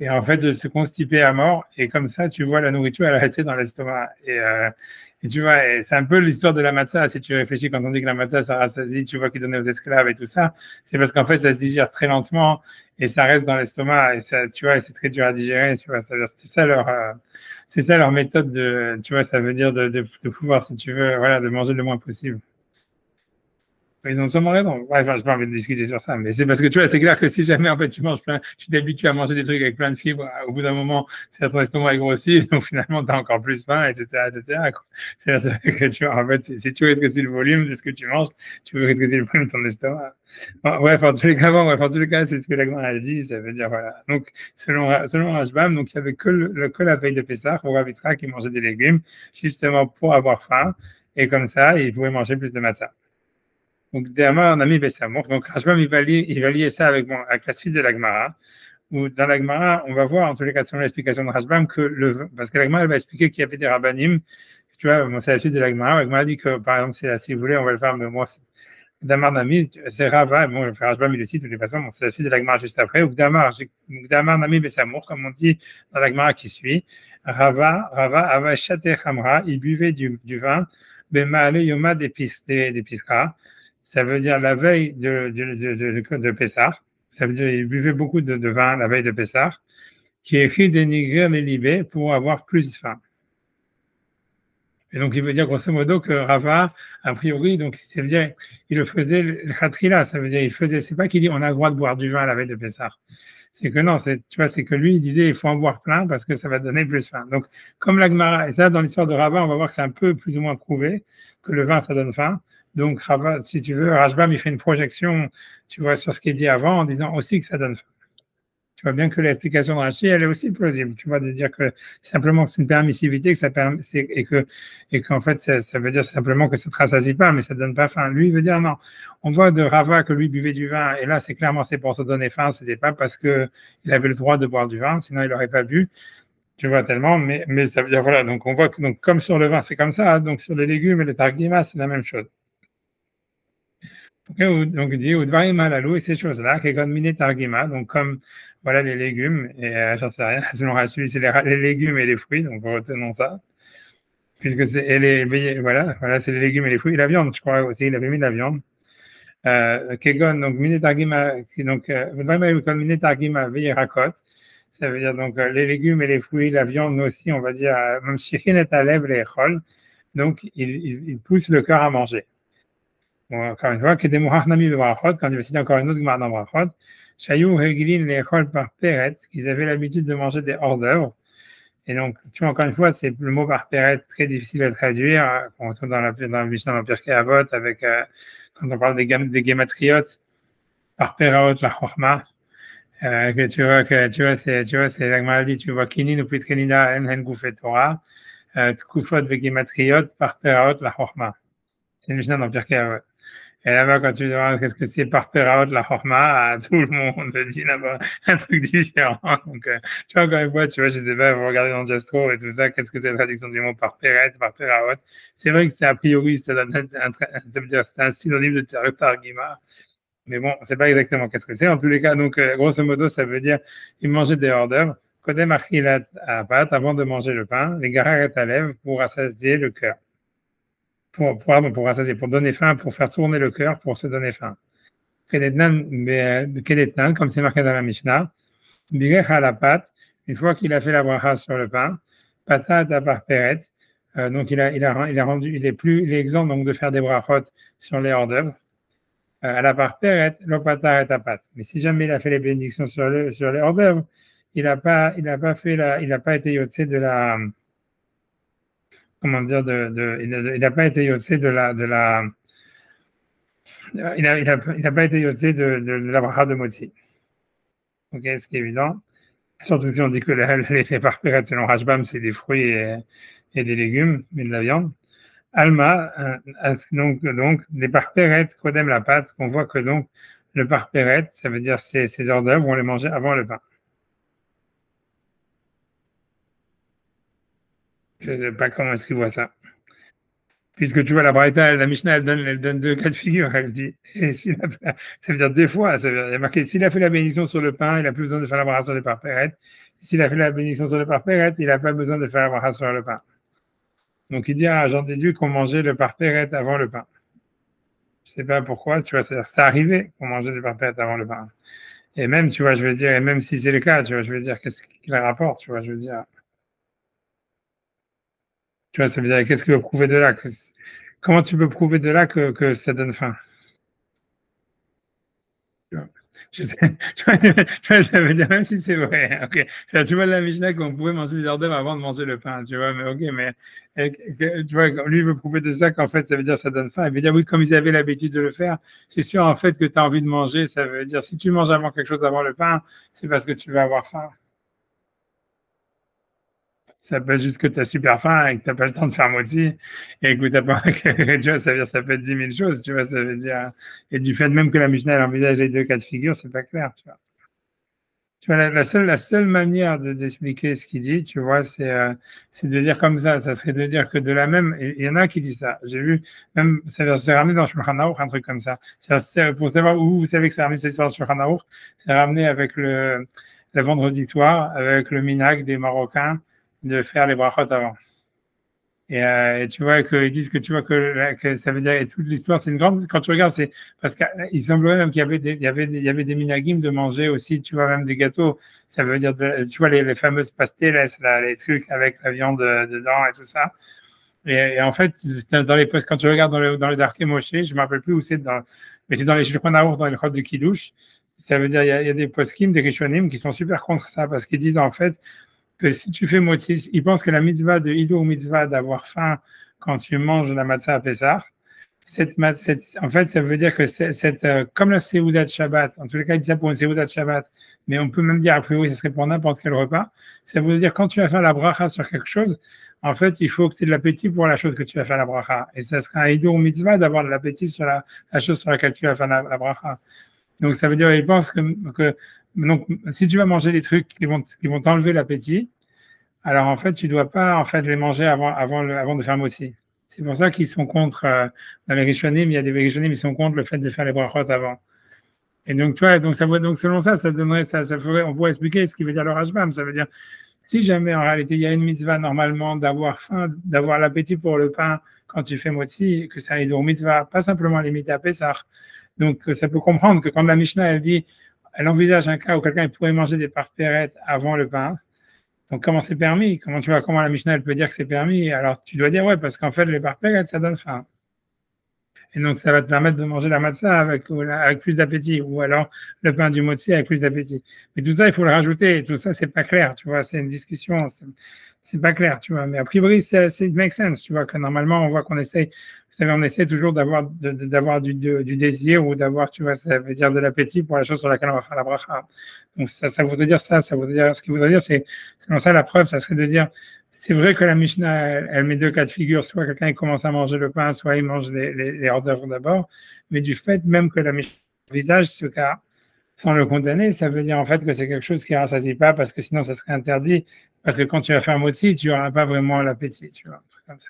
Et en fait, de se constiper à mort. Et comme ça, tu vois, la nourriture, elle restait dans l'estomac. Et tu vois, c'est un peu l'histoire de la matzah. Si tu réfléchis, quand on dit que la matzah, ça rassasie, tu vois, qu'ils donnaient aux esclaves et tout ça, c'est parce qu'en fait, ça se digère très lentement et ça reste dans l'estomac. Et ça, tu vois, et c'est très dur à digérer. Tu vois, c'est ça leur méthode de, tu vois, ça veut dire de pouvoir, si tu veux, voilà, de manger le moins possible. Ils ont sûrement raison. Ouais, enfin, je n'ai pas envie de discuter sur ça, mais c'est parce que tu vois, c'est clair que si jamais en fait tu manges plein, tu t'habitues à manger des trucs avec plein de fibres, au bout d'un moment, c'est ton estomac est grossi, donc finalement tu as encore plus faim, etc., etc. C'est vrai que tu vois, en fait, si tu veux rétrécir le volume de ce que tu manges, tu veux rétrécir le volume de ton estomac. Bon, bref, en tous les cas, c'est ce que la Gemara a dit, ça veut dire voilà. Donc selon Rashbam, donc il y avait que la veille de Pessah, au Rav Yitzhak qui mangeait des légumes, justement pour avoir faim, et comme ça, il pouvait manger plus de matzah. Donc, Déama, on a mis Bessamour. Donc, Rashbam, il va lier ça avec la suite de la Gemara. Où dans la Gemara, on va voir, en tous les cas, selon l'explication de Rashbam, parce que la Gemara, elle va expliquer qu'il y avait des rabbanim. Tu vois, c'est la suite de la Gemara. La Gemara dit que, par exemple, si vous voulez, on va le faire, mais moi, Damar Nami, c'est Rava. Bon, je vais faire Rashbam, il le cite de toute façon. C'est la suite de la Gemara juste après. Ou Damar Nami Bessamour, comme on dit dans la Gemara qui suit. Rava, Avachate Hamra, il buvait du vin. Bemaale Yoma d'Episra. Ça veut dire la veille de Pessah. Ça veut dire qu'il buvait beaucoup de vin la veille de Pessah, qui écrit dénigrer les libés pour avoir plus faim. Et donc, il veut dire grosso modo que Rava, a priori, donc, ça veut dire, il le faisait le khatrila, ça veut dire, c'est pas qu'il dit on a le droit de boire du vin la veille de Pessah. C'est que non, tu vois, c'est que lui, il disait il faut en boire plein parce que ça va donner plus faim. Donc, comme la Gemara, et ça, dans l'histoire de Rava, on va voir que c'est un peu plus ou moins prouvé que le vin, ça donne faim. Donc, Rava, si tu veux, Rashbam, il fait une projection, tu vois, sur ce qu'il dit avant, en disant aussi que ça donne faim. tu vois bien que l'explication de Rashi, elle est aussi plausible. Tu vois, de dire que simplement que c'est une permissivité, que ça permet, et qu'en fait, ça veut dire simplement que ça ne te rassasie pas, mais ça ne donne pas faim. Lui, il veut dire non. On voit de Rava que lui buvait du vin, et là, c'est clairement, c'est pour se donner faim, c'était pas parce que il avait le droit de boire du vin, sinon il n'aurait pas bu. Tu vois tellement, mais ça veut dire, voilà, donc on voit que donc, comme sur le vin, c'est comme ça, hein, donc sur les légumes et le targima, c'est la même chose. Donc il dit, Udvarim halalou, et ces choses-là, qui comme mine targima, donc comme, voilà, les légumes, et j'en sais rien, selon Rachid, c'est les légumes et les fruits, donc retenons ça, puisque c'est, voilà, c'est les légumes et les fruits, et la viande, je crois aussi, il avait mis de la viande. Kegon, donc mine targima, donc, Udvarim halalou, comme mine targima, veyerakot, ça veut dire donc les légumes et les fruits, la viande aussi, on va dire, même shirin et alev les chol, donc il pousse le cœur à manger. Bon, encore une fois, que des nami de brachot, quand il va citer encore une autre gemara dans brachot, shayou regilin les chol par peret, qu'ils avaient l'habitude de manger des hors d'œuvre. Et donc, tu vois, encore une fois, c'est le mot par peret très difficile à traduire, quand on trouve dans le Mishnah dans Pirkei Avot, avec, quand on parle des gématriotes, par peraot la chorma, c'est la maladie, tu vois, kinin ou pitkenina en goufet Torah, tkufot vegimatriot par peraot la chorma. C'est une Mishnah dans Pirkei Avot. Et là-bas, quand tu demandes qu'est-ce que c'est par peraot la chorma, tout le monde te dit là-bas un truc différent. Donc, tu vois, encore une fois, tu vois, je sais pas, vous regardez dans Justro et tout ça, qu'est-ce que c'est la traduction du mot par peret, par peraot. C'est vrai que c'est a priori, ça veut dire, c'est un synonyme de targima. Mais bon, c'est pas exactement qu'est-ce que c'est. En tous les cas, donc, grosso modo, ça veut dire, il mangeait des hors d'œuvre. Kodem achilat à pâte, avant de manger le pain, les garer à lèvres pour rassasier le cœur. Pour rassasier, pour donner faim, pour faire tourner le cœur, pour se donner faim. Kedetnan, comme c'est marqué dans la Mishnah, birech à la pâte, une fois qu'il a fait la bracha sur le pain, patat à parperet, donc il est exempt donc de faire des brachot sur les hors d'œuvre. À la parperet, l'opatar est à pâte. Mais si jamais il a fait les bénédictions sur les hors d'œuvre, il n'a pas été yotzé de la, comment dire, il n'a pas été yotzé de la, il n'a pas été yotzé de la bracha de Motzi. Ok, ce qui est évident. Surtout si on dit que les parperet, selon Rashbam, c'est des fruits et des légumes, mais de la viande. Alma, donc des parperet, kodem la pâte, qu'on voit que donc le parperet, ça veut dire ces hors d'œuvre, on les mangeait avant le pain. Je ne sais pas comment est-ce qu'il voit ça. Puisque tu vois, la Braïta, la Mishnah, elle donne deux cas de figure. Elle dit, ça veut dire des fois, il y a marqué, s'il a fait la bénédiction sur le pain, il n'a plus besoin de faire la bracha sur le parperet. S'il a fait la bénédiction sur le parperet, il n'a pas besoin de faire la bracha sur le pain. Donc il dit, j'en déduis qu'on mangeait le parperet avant le pain. Je ne sais pas pourquoi, tu vois, ça arrivait qu'on mangeait du parperet avant le pain. Et même, tu vois, je veux dire, et même si c'est le cas, tu vois, je veux dire, qu'est-ce qu'il rapporte, tu vois, je veux dire. Tu vois, ça veut dire, qu'est-ce qu'il veut prouver de là comment tu peux prouver de là que ça donne faim? Je sais, ça veut dire, même si c'est vrai, ok. Tu vois la Mishnah qu'on pouvait manger des hors d'œuvre avant de manger le pain, tu vois, mais ok, mais tu vois, lui il veut prouver de ça qu'en fait, ça veut dire ça donne faim. Il veut dire, oui, comme ils avaient l'habitude de le faire, c'est sûr en fait que tu as envie de manger, ça veut dire, si tu manges avant quelque chose avant le pain, c'est parce que tu vas avoir faim. Ça peut être juste que tu as super faim et que tu n'as pas le temps de faire moitié et que tu pas, tu vois, ça veut dire, ça peut être 10 000 choses, tu vois, ça veut dire, et du fait même que la Mishnah elle envisage les deux cas de figure, c'est pas clair, tu vois. Tu vois, la seule manière d'expliquer ce qu'il dit, tu vois, c'est de dire comme ça serait de dire que de la même, il y en a qui disent ça, j'ai vu, même, c'est ramené dans Shulchan Aruch, un truc comme ça. Pour savoir où vous savez que c'est ramené cette histoire dans Shulchan Aruch, c'est ramené avec le vendredi soir, avec le minhag des Marocains, de faire les brachot avant. Et tu vois qu'ils disent que tu vois que ça veut dire et toute l'histoire c'est une grande quand tu regardes c'est parce qu'il semblerait même qu'il y avait des minagim de manger aussi tu vois même des gâteaux ça veut dire tu vois les fameuses pasteles là, les trucs avec la viande dedans et tout ça et en fait dans les postes quand tu regardes dans les Darké Moshe je me rappelle plus où c'est mais c'est dans les Shulchan Aruch dans les Chod de Kiddush ça veut dire il y a des poskim des Rishonim qui sont super contre ça parce qu'ils disent en fait que si tu fais moitié, ils pensent que la mitzvah de Hidur mitzvah d'avoir faim quand tu manges la matzah à Pessah, en fait, ça veut dire que comme la Seudat Shabbat, en tous les cas, il dit ça pour une Seudat Shabbat, mais on peut même dire, a priori, ce serait pour n'importe quel repas. Ça veut dire, quand tu vas faire la bracha sur quelque chose, en fait, il faut que tu aies de l'appétit pour la chose que tu vas faire la bracha. Et ça serait un hidour mitzvah d'avoir de l'appétit sur la chose sur laquelle tu vas faire la bracha. Donc, ça veut dire, il pense que donc, si tu vas manger des trucs qui vont t'enlever l'appétit, alors en fait, tu ne dois pas en fait les manger avant de faire motzi. C'est pour ça qu'ils sont contre, dans les Rishonim, il y a des Rishonim qui sont contre le fait de faire les brachot avant. Et donc, tu vois, donc selon ça, ça ferait, on pourrait expliquer ce qui veut dire le Rashbam. Ça veut dire, si jamais en réalité il y a une mitzvah normalement d'avoir faim, d'avoir l'appétit pour le pain quand tu fais motzi, que c'est un hidour mitzvah, pas simplement limité à Pessah. Donc, ça peut comprendre que quand la Mishnah, elle dit, elle envisage un cas où quelqu'un pourrait manger des parpérettes avant le pain. Donc, comment c'est permis? Comment la Mishnah, elle peut dire que c'est permis? Alors, tu dois dire, ouais, parce qu'en fait, les parpérettes, ça donne faim. Et donc, ça va te permettre de manger la matzah avec plus d'appétit, ou alors le pain du motzi avec plus d'appétit. Mais tout ça, il faut le rajouter, et tout ça, c'est pas clair, tu vois, c'est une discussion, c'est pas clair, tu vois. Mais a priori, c'est make sense, tu vois, que normalement, on voit qu'on essaye, vous savez, on essaie toujours d'avoir du désir, ou d'avoir, tu vois, ça veut dire de l'appétit pour la chose sur laquelle on va faire la bracha. Donc, ça voudrait dire ça voudrait dire, ce qui voudrait dire, c'est dans ça la preuve, ça serait de dire, c'est vrai que la Mishnah, elle met deux cas de figure, soit quelqu'un il commence à manger le pain, soit il mange les hors-d'œuvre d'abord, mais du fait même que la Mishnah envisage ce cas sans le condamner, ça veut dire en fait que c'est quelque chose qui ne rassasie pas, parce que sinon ça serait interdit, parce que quand tu vas faire motzi, tu n'auras pas vraiment l'appétit, tu vois, un truc comme ça.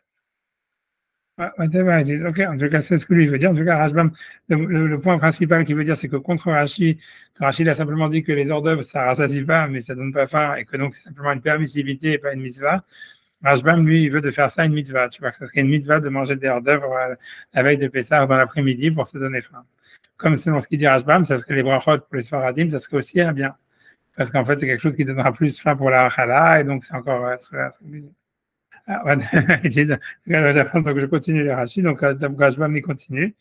Ok, en tout cas, c'est ce que lui veut dire. En tout cas, Rashbam, le point principal qu'il veut dire, c'est que contre Rashi, Rashi a simplement dit que les hors d'œuvre, ça rassasie pas, mais ça donne pas faim, et que donc c'est simplement une permissivité et pas une mitzvah. Rashbam, lui, il veut de faire ça une mitzvah. Tu vois, que ça serait une mitzvah de manger des hors d'œuvre la veille de Pessah dans l'après-midi pour se donner faim. Comme selon ce qu'il dit Rashbam, ça serait les brachot pour les Sfaradim, ça serait aussi un bien. Parce qu'en fait, c'est quelque chose qui donnera plus faim pour la chala, et donc c'est encore. Ah, ouais, donc je continue les rachis, donc Rashbam il continue.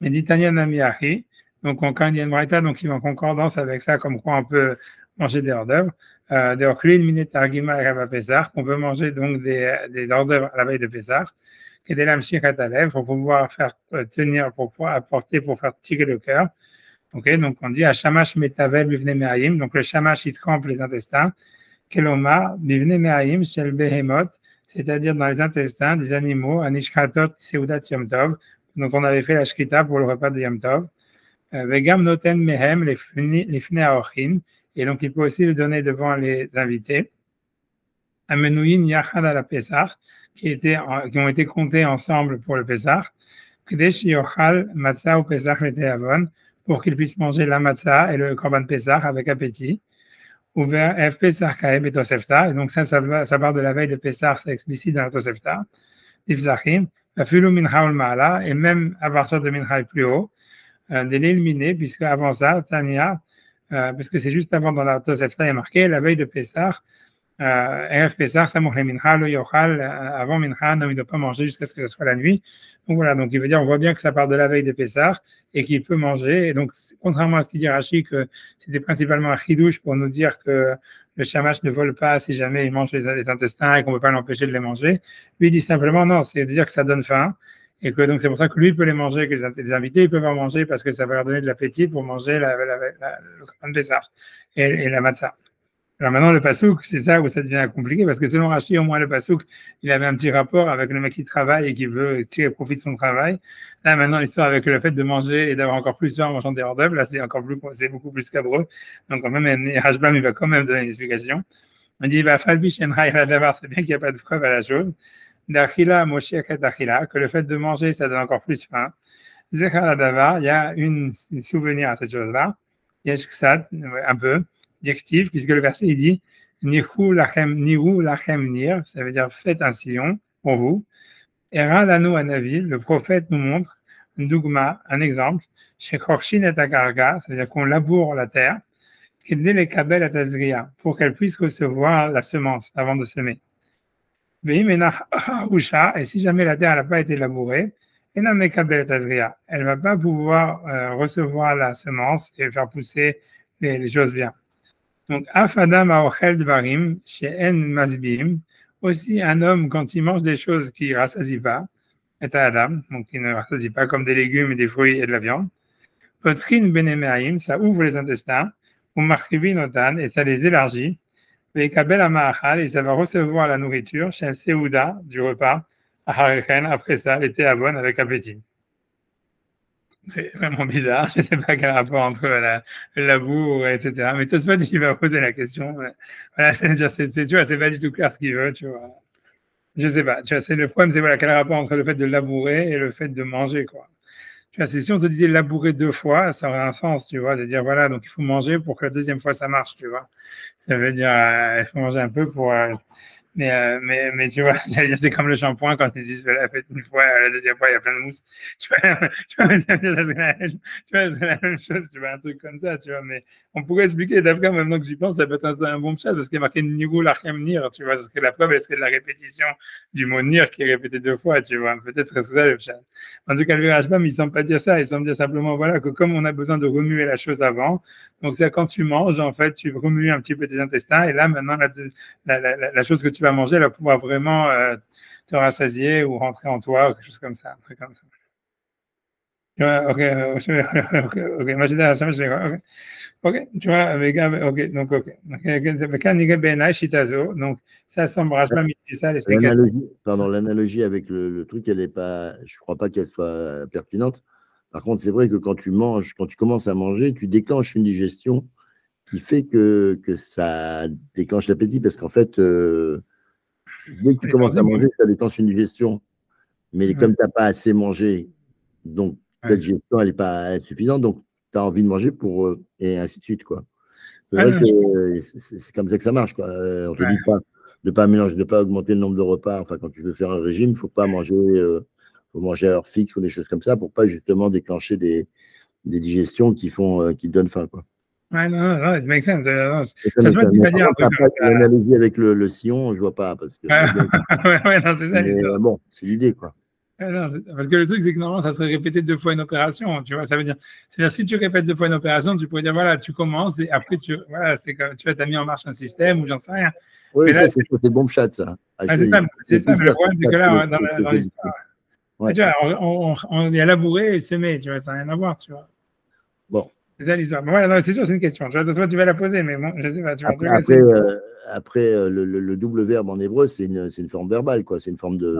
Mais dit Tanya Namiachi, donc quand il y a une braïta, donc il est en concordance avec ça, comme quoi on peut manger des hors d'œuvre. Des orklin minute argima à Pessah, qu'on peut manger donc des hors d'œuvre à la veille de Pessah, et des lames shikatalev pour pouvoir faire tenir, pour pouvoir apporter, pour faire tirer le cœur. Ok, donc on dit à shamash metavel bivne me'ayim, donc le shamash il trempe les intestins. Keloma bivne me'ayim shel behemot, c'est-à-dire dans les intestins des animaux, anishkratot seudat yom tov, dont on avait fait la shkrita pour le repas de yom tov. Vegam noten mehem les fnei aochin, et donc il peut aussi le donner devant les invités. Amenouyin yachad à la Pessah, qui ont été comptés ensemble pour le Pessah. Kdesh yochal matzah ou Pessah leteavon, pour qu'ils puissent manger la matzah et le korban Pessah avec appétit. Ouvert F Pessah kaeb et Tosefta, et donc ça part de la veille de Pessah, c'est explicite dans la Tosefta. Tifzachim, Afilu mincha ul ma'ala, et même à partir de mincha plus haut, de l'éliminer, puisque avant ça, Tania, parce que c'est juste avant dans la Tosefta, il y a marqué la veille de Pessah, Erev Pessah, Samoch le mincha, le yochal, avant mincha, non, il ne doit pas manger jusqu'à ce que ce soit la nuit. Donc voilà, donc il veut dire, on voit bien que ça part de la veille de Pessah et qu'il peut manger. Et donc, contrairement à ce qu'il dit Rashi, que c'était principalement un chidouche pour nous dire que le shamash ne vole pas si jamais il mange les intestins et qu'on ne peut pas l'empêcher de les manger. Lui, il dit simplement, non, c'est dire que ça donne faim. Et que donc c'est pour ça que lui il peut les manger, que les invités ils peuvent en manger parce que ça va leur donner de l'appétit pour manger le korban Pessah et la matzah. Alors maintenant, le pasouk, c'est ça où ça devient compliqué, parce que selon Rashi, au moins le pasouk, il avait un petit rapport avec le mec qui travaille et qui veut tirer profit de son travail. Là, maintenant, l'histoire avec le fait de manger et d'avoir encore plus faim en mangeant des hors d'œuvre, là, c'est beaucoup plus cabreux. Donc, quand même, Rashbam, il va quand même donner une explication. On dit, Falbish enraï davar, c'est bien qu'il n'y a pas de preuve à la chose. D'achila, moshiachet achila, que le fait de manger, ça donne encore plus faim. Zechar davar, il y a une souvenir à cette chose-là. Yesh ksat, un peu. Directif, puisque le verset il dit Niru lachem nir, ça veut dire faites un sillon pour vous. Era lanu anavi, le prophète nous montre un dogma, un exemple, chez Korshin et Agarga, ça veut dire qu'on laboure la terre, pour qu'elle puisse recevoir la semence avant de semer. Et si jamais la terre n'a pas été labourée, elle ne va pas pouvoir recevoir la semence et faire pousser les choses bien. Donc, Afadam aochel dvarim, she'en masbim, aussi un homme quand il mange des choses qui ne rassasient pas, est à Adam, donc qui ne rassasie pas, comme des légumes et des fruits et de la viande. Potrin benemeaim, ça ouvre les intestins, ou marchivinotan, et ça les élargit. Et kabel amahal, et ça va recevoir la nourriture chez un seuda du repas, après ça, les théavones avec appétit. C'est vraiment bizarre. Je ne sais pas quel rapport entre le labour, etc. Mais Tosfot, il va poser la question. Voilà, tu vois, c'est pas du tout clair ce qu'il veut, tu vois. Je sais pas. Tu vois, le problème, c'est voilà, quel rapport entre le fait de labourer et le fait de manger, quoi. Tu vois, si on te disait labourer 2 fois, ça aurait un sens, tu vois, de dire voilà, donc il faut manger pour que la deuxième fois ça marche, tu vois. Ça veut dire il faut manger un peu pour mais tu vois, c'est comme le shampoing quand ils disent la fête une fois, la deuxième fois, il y a plein de mousse. Tu vois, c'est la même chose, tu vois, un truc comme ça, tu vois. Mais on pourrait expliquer, d'après, maintenant que j'y pense, ça peut être un bon chat parce qu'il y a marqué Nirou Lachem Nir, tu vois, parce que la preuve, elle serait de la répétition du mot Nir qui est répété 2 fois, tu vois. Peut-être que c'est ça le chat. En tout cas, le Rashbam, ils ne semblent pas dire ça, ils semblent dire simplement, voilà, que comme on a besoin de remuer la chose avant, donc c'est quand tu manges, en fait, tu remues un petit peu tes intestins, et là, maintenant, la chose que tu vas manger, elle va pouvoir vraiment te rassasier ou rentrer en toi, ou quelque chose comme ça, un truc comme ça. Ok, moi j'ai dit ça, je l'ai, ok, tu vois, ok, donc, donc, ça semble, Rashbam, il dit ça, l'explication. L'analogie avec le truc, elle est pas, je crois pas qu'elle soit pertinente. Par contre, c'est vrai que quand tu manges, quand tu commences à manger, tu déclenches une digestion qui fait que ça déclenche l'appétit parce qu'en fait, dès que tu commences à manger, ça déclenche une digestion. Mais comme tu n'as pas assez mangé, donc ta digestion, elle n'est pas suffisante, donc tu as envie de manger et ainsi de suite, quoi. C'est vrai que c'est comme ça que ça marche, quoi. On ne te dit pas de pas mélanger, de pas augmenter le nombre de repas. Enfin, quand tu veux faire un régime, il faut pas manger, faut manger à heure fixe ou des choses comme ça pour pas justement déclencher des digestions qui donnent faim, quoi. Ouais, non, it makes sense. Ça doit tu vas dire un truc. L'analogie avec le sillon, je vois pas. Parce que, non, c'est ça l'histoire. Bon, c'est l'idée, quoi. Non, parce que le truc, c'est que normalement, ça serait répété 2 fois une opération, tu vois. Ça veut dire, c'est-à-dire, si tu répètes 2 fois une opération, tu pourrais dire, voilà, tu commences et après, voilà, c'est comme, tu vois, tu as mis en marche un système ou j'en sais rien. Oui, ça, c'est le bon chat, ça. C'est ça, mais le problème, c'est que là, dans l'histoire, tu vois, il y a labouré et semé, tu vois, ça n'a rien à voir, tu vois. Bon. C'est ça l'histoire. Bon, voilà, c'est sûr, c'est une question. Tu vois, tu vas la poser, mais bon, je sais pas. Tu vois, après, le double verbe en hébreu, c'est une forme verbale, quoi. C'est une forme de.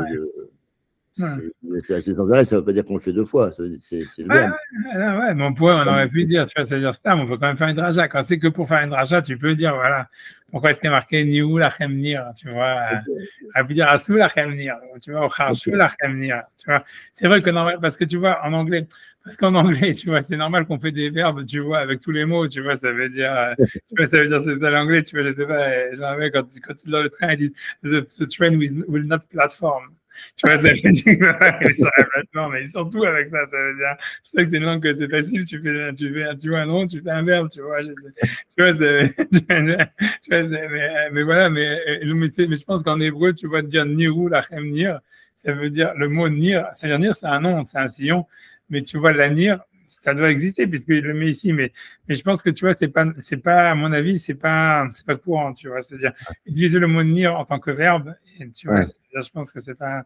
C'est assez sans arrêt, ça ne veut pas dire qu'on le fait 2 fois. C'est le verbe. Ouais, mais on aurait pu dire, tu vois, c'est-à-dire stam, on peut quand même faire une draja. Quand c'est que pour faire une draja, tu peux dire, voilà, pourquoi est-ce qu'il y a marqué Niou la Chemnir, tu vois. On peut dire Asou la Chemnir, tu vois, ou Charchou la Chemnir, tu vois. C'est vrai que normal, parce que tu vois, en anglais, tu vois, c'est normal qu'on fait des verbes, tu vois, avec tous les mots, tu vois, ça veut dire, tu vois, ça veut dire, c'est dans l'anglais, tu vois, je sais pas, je rappelle quand tu es dans le train, ils disent, the train will not platform. Tu vois, ça veut dire sur la plateforme, mais ils sont tout avec ça. Ça veut dire, je sais que c'est une langue que c'est facile. Tu vois un nom, tu fais un verbe, tu vois. Tu vois, mais voilà, mais je pense qu'en hébreu, tu vois, dire nirou lachem nir, ça veut dire le mot nir. Ça veut dire nir, c'est un nom, c'est un sillon. Mais tu vois, la nir, ça doit exister puisqu'il le met ici. Mais je pense que tu vois, c'est pas, à mon avis, c'est pas courant, tu vois. C'est-à-dire, utiliser le mot nir en tant que verbe, et, tu vois, je pense que c'est pas,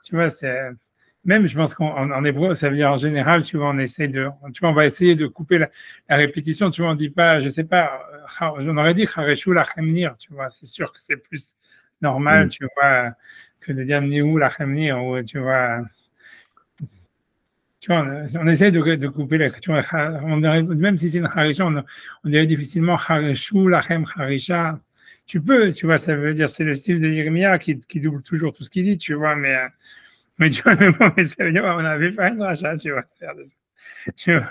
tu vois, c'est, même, je pense qu'en hébreu, ça veut dire en général, tu vois, on va essayer de couper la répétition, tu vois, on dit pas, je sais pas, on aurait dit chareshu lachem tu vois, c'est sûr que c'est plus normal, tu vois, que de dire niou lachem nir, ou tu vois. Tu vois, on essaie de couper la. Tu vois, même si c'est une harisha, on dirait difficilement harishu, lachem, harisha. Tu peux, tu vois, ça veut dire, c'est le style de Yeremia qui double toujours tout ce qu'il dit, tu vois, mais tu vois, mais ça veut dire, on avait pas une rachat, tu vois, tu vois,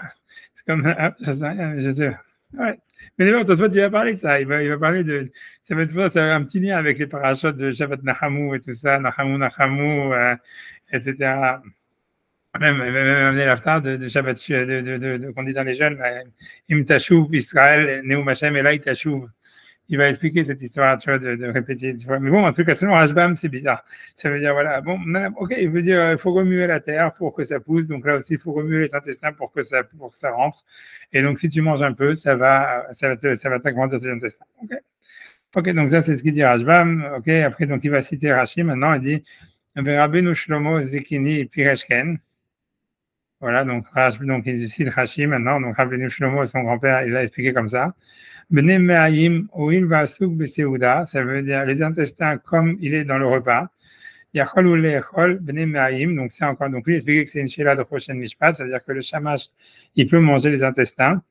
c'est comme, je sais rien, je sais. Ouais. Mais d'abord, toi, tu vas parler de ça, il va parler de, ça va être un petit lien avec les parachutes de Shabbat Nachamu et tout ça, Nachamu, etc. Même amener l'aftar de Shabbat, qu'on dit dans les jeunes, Im Tashuv, Israël, Neum Hashem, et là, il Tashuv. Il va expliquer cette histoire, tu vois, de répéter, tu vois. Mais bon, en tout cas, selon Rashbam, c'est bizarre. Ça veut dire, voilà, bon, ok, il veut dire, il faut remuer la terre pour que ça pousse. Donc là aussi, il faut remuer les intestins pour que ça rentre. Et donc, si tu manges un peu, ça va t'agrandir tes intestins. Ok, donc ça, c'est ce qu'il dit Rashbam. Ok, après, donc, il va citer Rashi. Maintenant, il dit, Rabbeinu Shlomo Zekini Pireshken. Voilà, donc il cite Rashi maintenant, donc Rabbeinu Shlomo, son grand-père, il l'a expliqué comme ça. Bene Me'ayim, Oil Vasuk Beseuda, ça veut dire les intestins comme il est dans le repas. Yachol ou Lechol, Bene Me'ayim, donc c'est encore, donc lui il expliqué que c'est une Sheila de prochaine Mishpat, ça veut dire que le Shamash, il peut manger les intestins,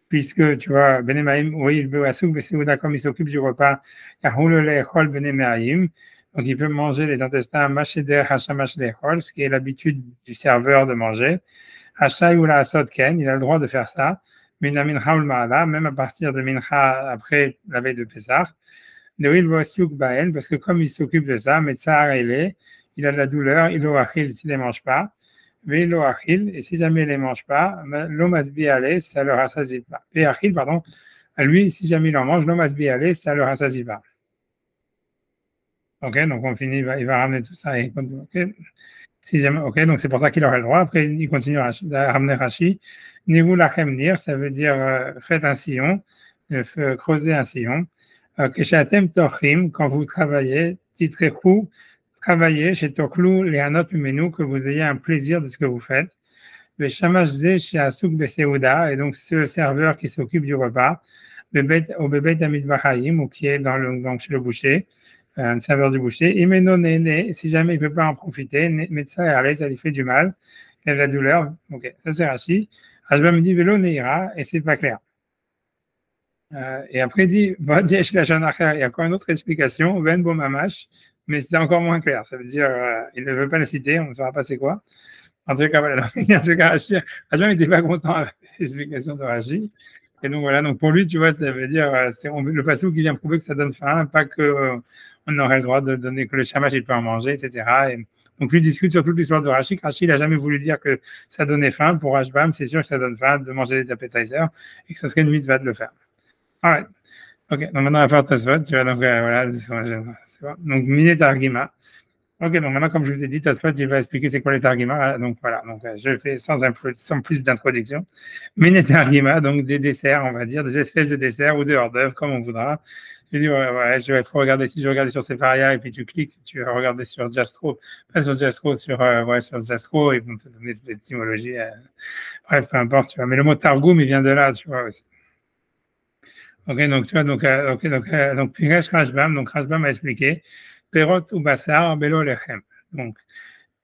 puisque tu vois, Bene Me'ayim, Oil Vasuk Beseuda, comme il s'occupe du repas, Yachol ou Lechol, Bene Me'ayim, donc il peut manger les intestins Macheder Hashamash Lechol, ce qui est l'habitude du serveur de manger. Hachai ou la Asot Ken, il a le droit de faire ça. Mina Mincha ou Ma'ala, même à partir de Mincha après la veille de Pessah. De il va Baen, parce que comme il s'occupe de ça, Metzar il a de la douleur, il achil s'il ne les mange pas. Mais il achil, et si jamais il ne les mange pas, l'omasbi ale, ça le rassasie pas. Et achil, pardon, lui, si jamais il en mange, l'omasbi ale, ça le rassasie pas. Ok, donc on finit, il va ramener tout ça. Ok. Ok, donc c'est pour ça qu'il aurait le droit. Après, il continue à ramener Rashi. Nivu lachem nir, ça veut dire faites un sillon, creuser un sillon. Keshatem tochim, quand vous travaillez, titrechu, travaillez chez Toklu, les anot umenu, que vous ayez un plaisir de ce que vous faites. Le shamash ze chez Asuk Beseuda, et donc ce serveur qui s'occupe du repas, au bébé Amit Bachayim, ou qui est donc chez le boucher. Un serveur du boucher, si jamais il ne peut pas en profiter, médecin est à l'aise, ça lui fait du mal, il a de la douleur. Ok, ça c'est Rashi. Rashba me dit vélo neira, et c'est pas clair. Et après il dit, il y a encore une autre explication, ven bo mamash, mais c'est encore moins clair. Ça veut dire, il ne veut pas la citer, on ne saura pas c'est quoi. En tout cas, voilà. Rashi, Rashba n'était pas content avec l'explication de Rashi. Et donc voilà, donc pour lui, tu vois, ça veut dire, le passage qui vient prouver que ça donne faim, pas que on aurait le droit de donner que le shamash il peut en manger, etc. Et donc lui discute sur toute l'histoire de Rashi. Rashi il n'a jamais voulu dire que ça donnait faim. Pour Rashbam, c'est sûr que ça donne faim de manger des appetizers et que ça serait une mitzvah de le faire. Alright. Ok, donc maintenant on va faire Tosfot, tu vois, donc voilà, c'est bon. Donc Minet Argima. Ok, donc maintenant, comme je vous ai dit, Tosfot, il va expliquer c'est quoi les targima. Donc voilà, donc je fais sans plus d'introduction. Minet Targima, donc des desserts, on va dire, des espèces de desserts ou de hors-d'œuvre, comme on voudra. J'ai dit, ouais, je vais regarder, si je regarde sur Sefaria et puis tu cliques, tu vas regarder sur Jastro, pas sur Jastro, sur Jastro, ils vont te donner des étymologies. Bref, peu importe, tu vois. Mais le mot Targum, il vient de là, tu vois aussi. Ok, donc tu vois, donc Piresh Rashbam, donc Rashbam a expliqué, Perot ou Bassar, Belo Lechem. Donc,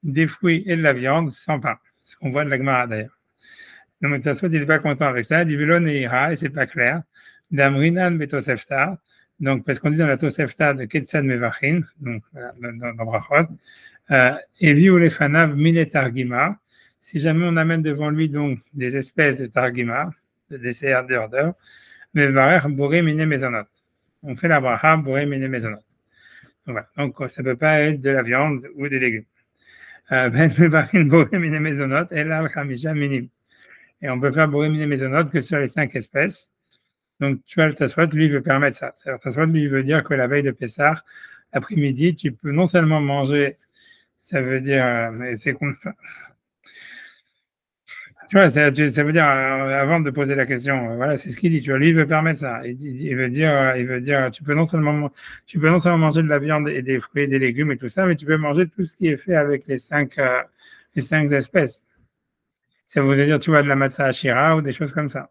des fruits et de la viande sans pain. Ce qu'on voit de la Gemara d'ailleurs. Donc, Tosfot, il n'est pas content avec ça. Il dit Velo Neira, et c'est pas clair. Damrinan Betosefta. Donc, parce qu'on dit dans la Tosefta de Ketzad Mevachin, donc dans Brachot, Evi ou Lefanav Mine Targima. Si jamais on amène devant lui donc des espèces de Targima, de dessert de hors-d'œuvre, Mevarech Boré Mine Mezonot. On fait la bracha Boré Mine Mezonot. Voilà. Donc, ça ne peut pas être de la viande ou des légumes. Et on peut faire Boré Mine Mezonot que sur les 5 espèces. Donc, tu vois, le Tosfot, lui, veut permettre ça. Le Tosfot, lui, veut dire que la veille de Pessah, après-midi, tu peux non seulement manger, ça veut dire, c'est tu vois, ça veut dire, avant de poser la question, voilà, c'est ce qu'il dit, tu vois, lui, il veut permettre ça. Il veut dire, tu peux non seulement manger de la viande et des fruits et des légumes et tout ça, mais tu peux manger tout ce qui est fait avec les 5 espèces. Ça veut dire, tu vois, de la matzah ashira ou des choses comme ça.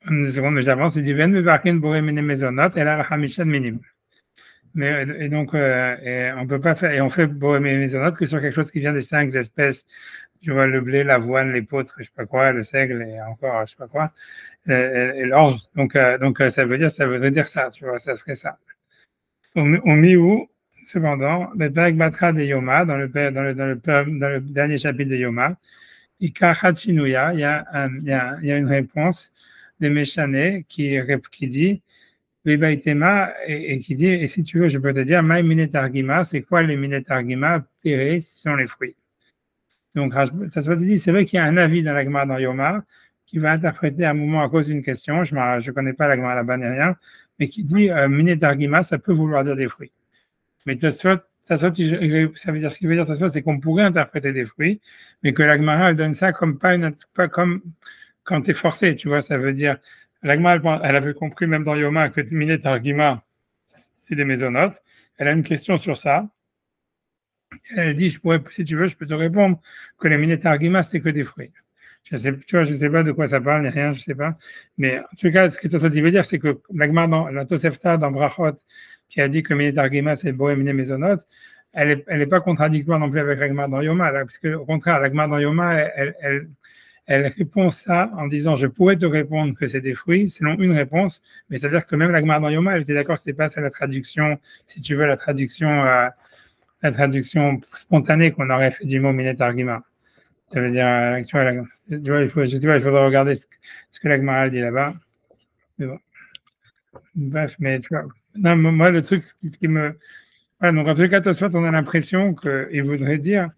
Une seconde, mais j'avance, il dit, Ven mevarkin boré mene mezonot, et là, la hamishan minim. Mais, et donc, on peut pas faire, et on fait boré mene mezonot que sur quelque chose qui vient des 5 espèces. Tu vois, le blé, l'avoine, l'épeautre, je sais pas quoi, le seigle et encore, je sais pas quoi, et l'orge. Donc, ça veut dire ça, tu vois, ça serait ça. On met où, cependant, le Perek Batra de Yoma, dans le dernier chapitre de Yoma, Ikachat Shinuya, il y a une réponse de Meshane qui dit, Bebaitema, et qui dit, et si tu veux, je peux te dire, Maï Minetargima, c'est quoi les Minetargima? Péré, ce sont les fruits. Donc, ça se dit, c'est vrai qu'il y a un avis dans la Gemara dans Yoma qui va interpréter à un moment à cause d'une question, je ne connais pas la Gemara là-bas ni rien, mais qui dit Minetargima, ça peut vouloir dire des fruits. Mais ça veut dire, ce qui veut dire, c'est qu'on pourrait interpréter des fruits, mais que la Gemara, elle donne ça comme pas comme quand tu es forcé, tu vois, ça veut dire, la Gemara, elle avait compris même dans Yoma que Minetargima, c'est des mésonotes. Elle a une question sur ça. Elle dit, si tu veux, je peux te répondre que les minet argima, c'était que des fruits. Je sais, tu vois, je sais pas de quoi ça parle, ni rien, je sais pas. Mais en tout cas, ce que Tosfot veut dire, c'est que l'Agmar dans la Tosefta dans Brachot, qui a dit que minet argima, c'est boé minet mezonot, elle est pas contradictoire non plus avec l'Agmar dans Yoma, là, parce que au contraire, l'Agmar dans Yoma, elle répond ça en disant, je pourrais te répondre que c'est des fruits, selon une réponse, mais ça veut dire que même l'Agmar dans Yoma, elle était d'accord que c'était pas ça la traduction, si tu veux, la traduction spontanée qu'on aurait fait du mot minet argima. Ça veut dire, tu vois, il faudra regarder ce que la Gemara dit là-bas. Mais bon. Bref, mais tu vois, non, moi, le truc, ce qui me. Voilà, donc en tout cas, Tosfot, on a l'impression qu'il voudrait dire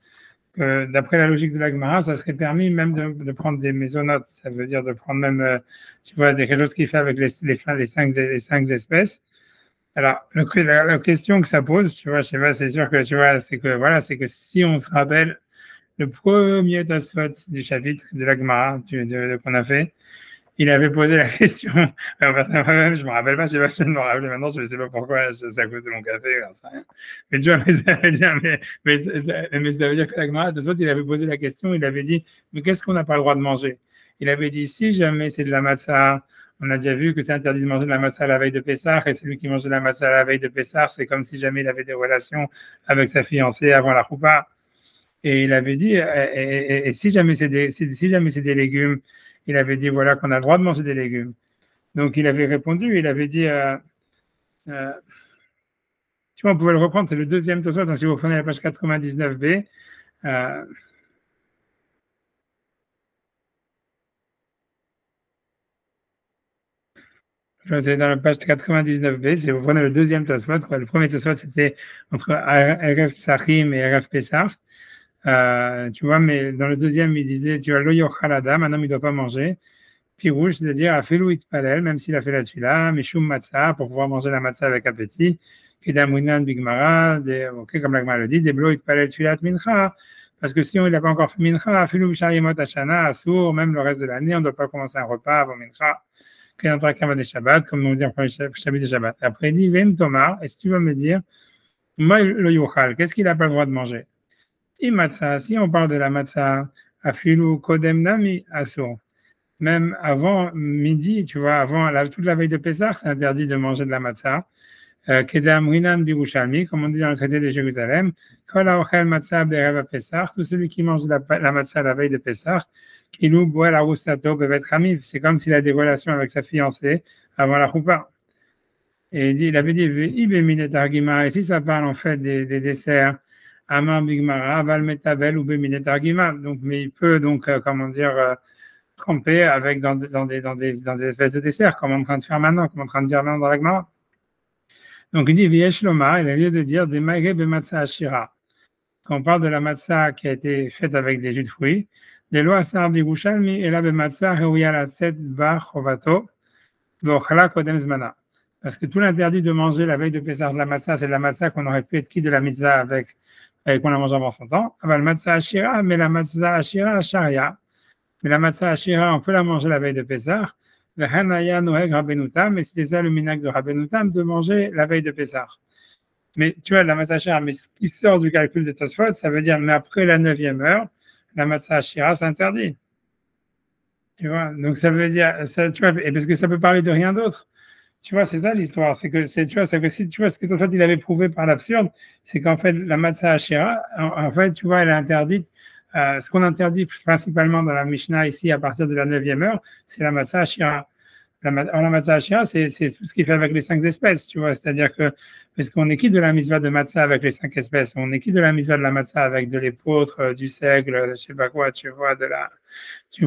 que d'après la logique de la Gemara, ça serait permis même de prendre des mésonotes. Ça veut dire de prendre même, tu vois, quelque chose qu'il fait avec les cinq espèces. Alors, la question que ça pose, tu vois, je sais pas, c'est sûr que, tu vois, c'est que si on se rappelle, le premier Tosfot du chapitre de la Gemara qu'on a fait, il avait posé la question. Moi-même, je me rappelle pas, je sais pas, je me rappelle maintenant, je ne sais pas pourquoi, c'est à cause de mon café, j'en sais rien. Mais tu vois, mais ça veut dire que la Gemara, Tosfot, il avait posé la question, il avait dit, mais qu'est-ce qu'on n'a pas le droit de manger? Il avait dit, si jamais c'est de la matzah, on a déjà vu que c'est interdit de manger de la matzah à la veille de Pessah, et celui qui mange de la matzah à la veille de Pessah, c'est comme si jamais il avait des relations avec sa fiancée avant la choupa. Et il avait dit, et si jamais c'est des légumes, il avait dit voilà qu'on a le droit de manger des légumes. Donc il avait répondu, il avait dit, tu vois, on pouvait le reprendre, c'est le deuxième Tosfot. Donc si vous prenez la page 99b, c'est dans la page 99b, si vous prenez le deuxième Tosfot, le premier Tosfot c'était entre RF Sachim et RF Pessah. Tu vois, mais dans le deuxième, il disait, tu as l'oyochal adam, un homme, il ne doit pas manger. Puis rouge, c'est-à-dire, afelu itpalel, même s'il a fait la tfila, mishum matzah, pour pouvoir manger la matzah avec appétit. Kedamrinan bigmara, comme la Gemara le dit, deblo itpalel tfilat mincha, parce que si on n'a pas encore fait mincha, afelu b'shayimot hashana, assour, même le reste de l'année, on ne doit pas commencer un repas avant mincha. Kedamtrakama des Shabbat, comme on dit en premier chapitre des Shabbat. Après, il dit, vem tomar, et si tu veux me dire, moi, le yochal, qu'est-ce qu'il n'a pas le droit de manger? Si on parle de la matzah, afilu kodem nami asur, même avant midi, tu vois, avant toute la veille de Pessah, c'est interdit de manger de la matzah. Kedam rinan birushalmi, comme on dit dans le traité de Jérusalem, kol haochel matzah be'erev Pessah, tout celui qui mange la matzah la veille de Pessah, qui nous boit la roussato bevet ramiv, c'est comme s'il a des relations avec sa fiancée avant la choupa. Et il avait dit, et si ça parle en fait des desserts, Amar Bigmara, Aval Metabel ou Beminet Argima. Donc, mais il peut donc, tremper avec dans des espèces de desserts, comme on est en train de faire maintenant, comme on est en train de dire maintenant dans la Gemara. Donc, il dit, Viesh Loma, il a lieu de dire, des Maïre Bematsa Ashira. Quand on parle de la matzah qui a été faite avec des jus de fruits, des lois Sar Birushalmi, et la Bematsa Reuya la Tset Bar Chovato, Vochala Kodem Zmana. Parce que tout l'interdit de manger la veille de Pessah de la matzah, c'est de la matzah qu'on aurait pu être qui de la mitzvah avec qu'on a mangé avant son temps. La matzah ashira, mais la matzah ashira sharia. Mais la matzah ashira, on peut la manger la veille de Pessah. Le hanaya noeg rabenutam, et c'était ça le minag de rabenutam, de manger la veille de Pessah. Mais tu vois, la matzah ashira, mais ce qui sort du calcul de Tosfot, ça veut dire, mais après la 9e heure, la matzah ashira s'interdit. Tu vois, donc ça veut dire, ça, tu vois, et parce que ça peut parler de rien d'autre. Tu vois, c'est ça l'histoire. C'est que, tu vois, si tu vois ce que Tosfot il avait prouvé par l'absurde, c'est qu'en fait, la matzah ashira, en fait, tu vois, elle est interdite. Ce qu'on interdit principalement dans la Mishnah ici, à partir de la 9e heure, c'est la matzah ashira. La matzah ashira, c'est tout ce qu'il fait avec les 5 espèces, tu vois. C'est-à-dire que, parce qu'on est qui de la mitzvah de matzah avec les 5 espèces? On est qui de la mitzvah de la matzah avec de l'épeautre, du seigle, je sais pas quoi, tu vois, de la, tu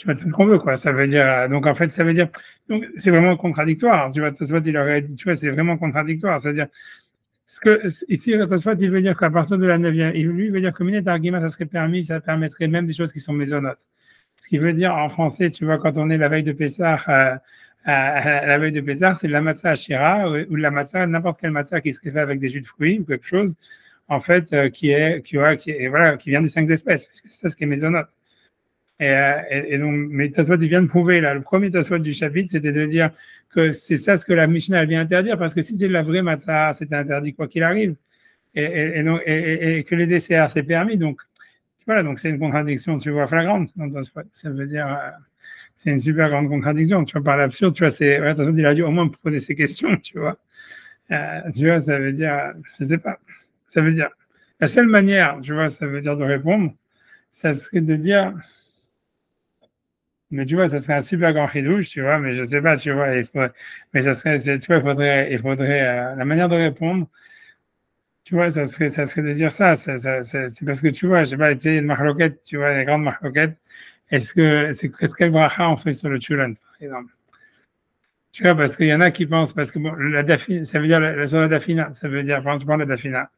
vois tout ce qu'on veut, quoi. Ça veut dire, donc en fait, ça veut dire, donc c'est vraiment contradictoire. Tu vois, Tosfot, il aurait, tu vois, c'est vraiment contradictoire. C'est-à-dire, ici, Tosfot, il veut dire qu'à partir de la 9e, lui, il veut dire que Minet Argima, ça serait permis, ça permettrait même des choses qui sont mésonotes. Ce qui veut dire, en français, tu vois, quand on est la veille de Pessah, la veille de Pessah, c'est de la matzah ashira, ou de la matzah, n'importe quelle matzah qui serait faite avec des jus de fruits ou quelque chose, en fait, qui vient des 5 espèces, parce que c'est ça ce qui est mésonote. Et donc, mais Tosfot, il vient de prouver, là, le premier Tosfot du chapitre, c'était de dire que c'est ça ce que la Mishnah vient interdire, parce que si c'est de la vraie matzah, c'était interdit quoi qu'il arrive. et que les desserts, c'est permis. Donc, voilà, donc c'est une contradiction, tu vois, flagrante. Ça veut dire, c'est une super grande contradiction. Tu vois, par l'absurde, tu vois, attention, il a dû au moins poser ces questions, tu vois. Tu vois, ça veut dire, je sais pas, ça veut dire, la seule manière, tu vois, ça veut dire de répondre, ça serait de dire, mais tu vois, ça serait un super grand chidouche, tu vois, mais je sais pas, tu vois, mais ça serait, tu vois, il faudrait la manière de répondre, tu vois, ça serait de dire ça, c'est parce que tu vois, je sais pas, tu sais, une marloquette, tu vois, les grandes marloquettes, est-ce quelle bracha on fait sur le chulant, par exemple? Tu vois, parce qu'il y en a qui pensent, parce que bon, la dafina, ça veut dire sur la dafina, ça veut dire, quand tu parles de dafina,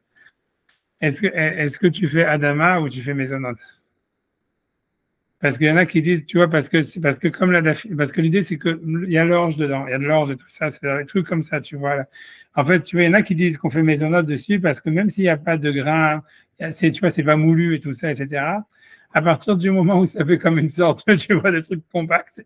est-ce que tu fais Adama ou tu fais Maisonot? Parce qu'il y en a qui disent, tu vois, parce que comme parce que l'idée c'est que il y a l'orge dedans, il y a de l'orge et tout ça, c'est des trucs comme ça, tu vois. Là. En fait, tu vois, il y en a qui disent qu'on fait Maisonot dessus parce que même s'il n'y a pas de grain, tu vois, c'est pas moulu et tout ça, etc. À partir du moment où ça fait comme une sorte, tu vois, de truc compact,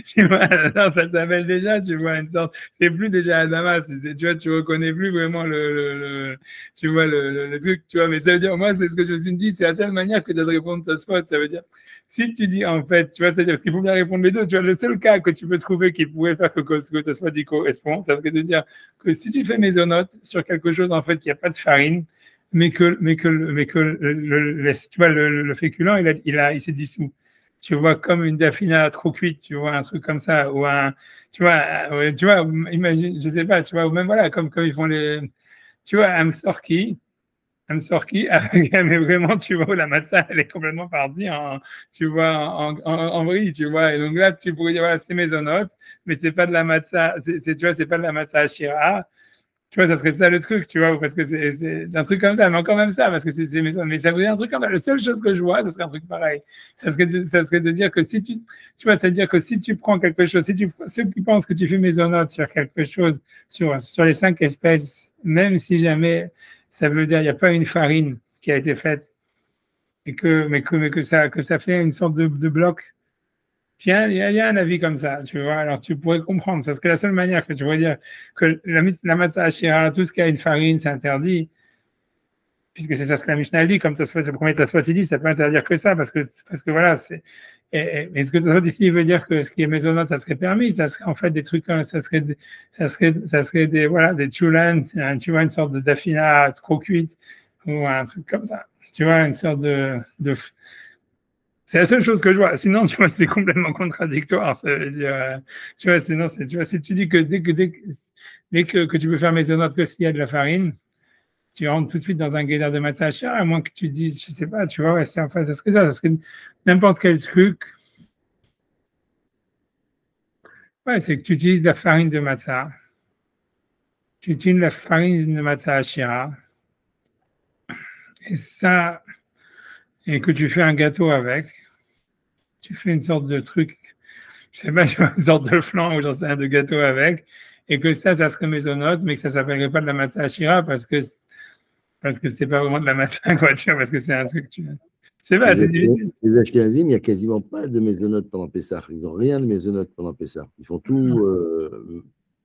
tu vois, non, ça s'appelle déjà, tu vois, une sorte, c'est plus déjà Adama, tu vois, tu reconnais plus vraiment tu vois, le truc, tu vois, mais ça veut dire, moi, c'est ce que je me suis dit, c'est la seule manière que tu as de répondre à spot, ça veut dire, si tu dis, en fait, tu vois, c'est-à-dire, parce qu'il faut bien répondre les deux, tu vois, le seul cas que tu peux trouver qui pourrait faire que Tosfot y correspond, ça serait de dire que si tu fais Maisonot sur quelque chose, en fait, qui n'a pas de farine, tu vois, le féculent, il s'est dissous. Tu vois, comme une daffina trop cuite, tu vois, un truc comme ça, ou tu vois, imagine, je sais pas, tu vois, ou même voilà, comme ils font tu vois, un sorki, mais vraiment, tu vois, la matzah, elle est complètement partie tu vois, en vrille, tu vois, et donc là, tu pourrais dire, voilà, c'est maisonnote, mais c'est pas de la matzah, tu vois, c'est pas de la matzah shira, tu vois, ça serait ça le truc, tu vois, parce que c'est un truc comme ça, mais encore même ça, parce que mais ça serait un truc comme ça. La seule chose que je vois, ça serait un truc pareil. Ça serait de dire que tu vois, c'est-à-dire que si tu prends quelque chose, ceux qui pensent que tu fais maisonnote sur quelque chose, sur les 5 espèces, même si jamais ça veut dire il n'y a pas une farine qui a été faite, mais que ça fait une sorte de bloc. Il y a un avis comme ça, tu vois. Alors, tu pourrais comprendre. Ça serait la seule manière que tu pourrais dire que la matzah hachira, tout ce qui a une farine, c'est interdit, puisque c'est ça ce que la Mishnah dit, comme le premier Tosfot il dit, ça peut interdire que ça, parce que voilà, et ce que Tosfot ici veut dire que ce qui est maisonnant, ça serait permis, ça serait en fait des trucs, ça serait voilà, des chulans, tu vois, une sorte de dafina trop cuite, ou un truc comme ça. Tu vois, une sorte c'est la seule chose que je vois. Sinon, tu vois, c'est complètement contradictoire. Ça veut dire, tu vois, sinon, tu vois, si tu dis que dès que tu peux faire maisonnante que s'il y a de la farine, tu rentres tout de suite dans un guédard de matzah cher, à moins que tu dises, je sais pas, tu vois, ouais, enfin, ça serait ça, n'importe quel truc. Ouais, c'est que tu utilises de la farine de matzah, tu utilises la farine de matzah ashira, et ça, et que tu fais un gâteau avec, tu fais une sorte de truc, je sais pas, une sorte de flan ou j'en sais rien, de gâteau avec, et que ça serait maisonnote, mais que ça s'appellerait pas de la matzah ashira parce que c'est pas vraiment de la matzah, quoi, tu vois, parce que c'est un truc, c'est pas, c'est difficile. Les Ashkenazim, il n'y a quasiment pas de maisonnote pendant Pessah. Ils n'ont rien de maisonnote pendant Pessah. Ils font tout.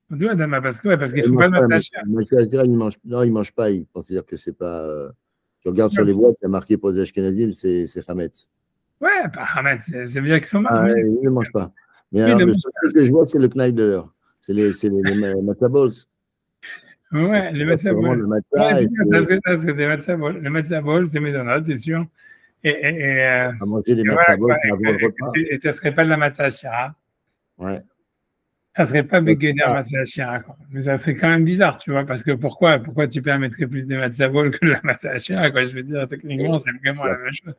D'où Adama, parce qu'il ne Ils faut pas mangent de pas, matzah ashira. non, ils mangent pas. Ils considèrent que c'est pas. Tu regardes sur les boîtes, il y a marqué pour les Ashkenazim, c'est Hametz. Ouais, pas Hametz, ça veut dire qu'ils sont morts. Ah, ils ne mangent pas. Mais Oui, alors, le seul truc que je vois, c'est le Kneider. C'est les matza balls. ouais, les C'est vraiment matzabols. le Ouais, matza c'est et bien, ça serait des matzabols. Les matzabols, c'est maisonnade, c'est sûr. à manger des Et matza voilà, quoi, balls avant le repas. et ça serait pas de la matzah ashira. Ouais. Ça serait pas Donc, Begeder matzah ashira, quoi. Mais ça serait quand même bizarre, tu vois, parce que pourquoi tu permettrais plus de matzabols que de la matzah ashira, quoi. Je veux dire, techniquement, c'est vraiment la même chose.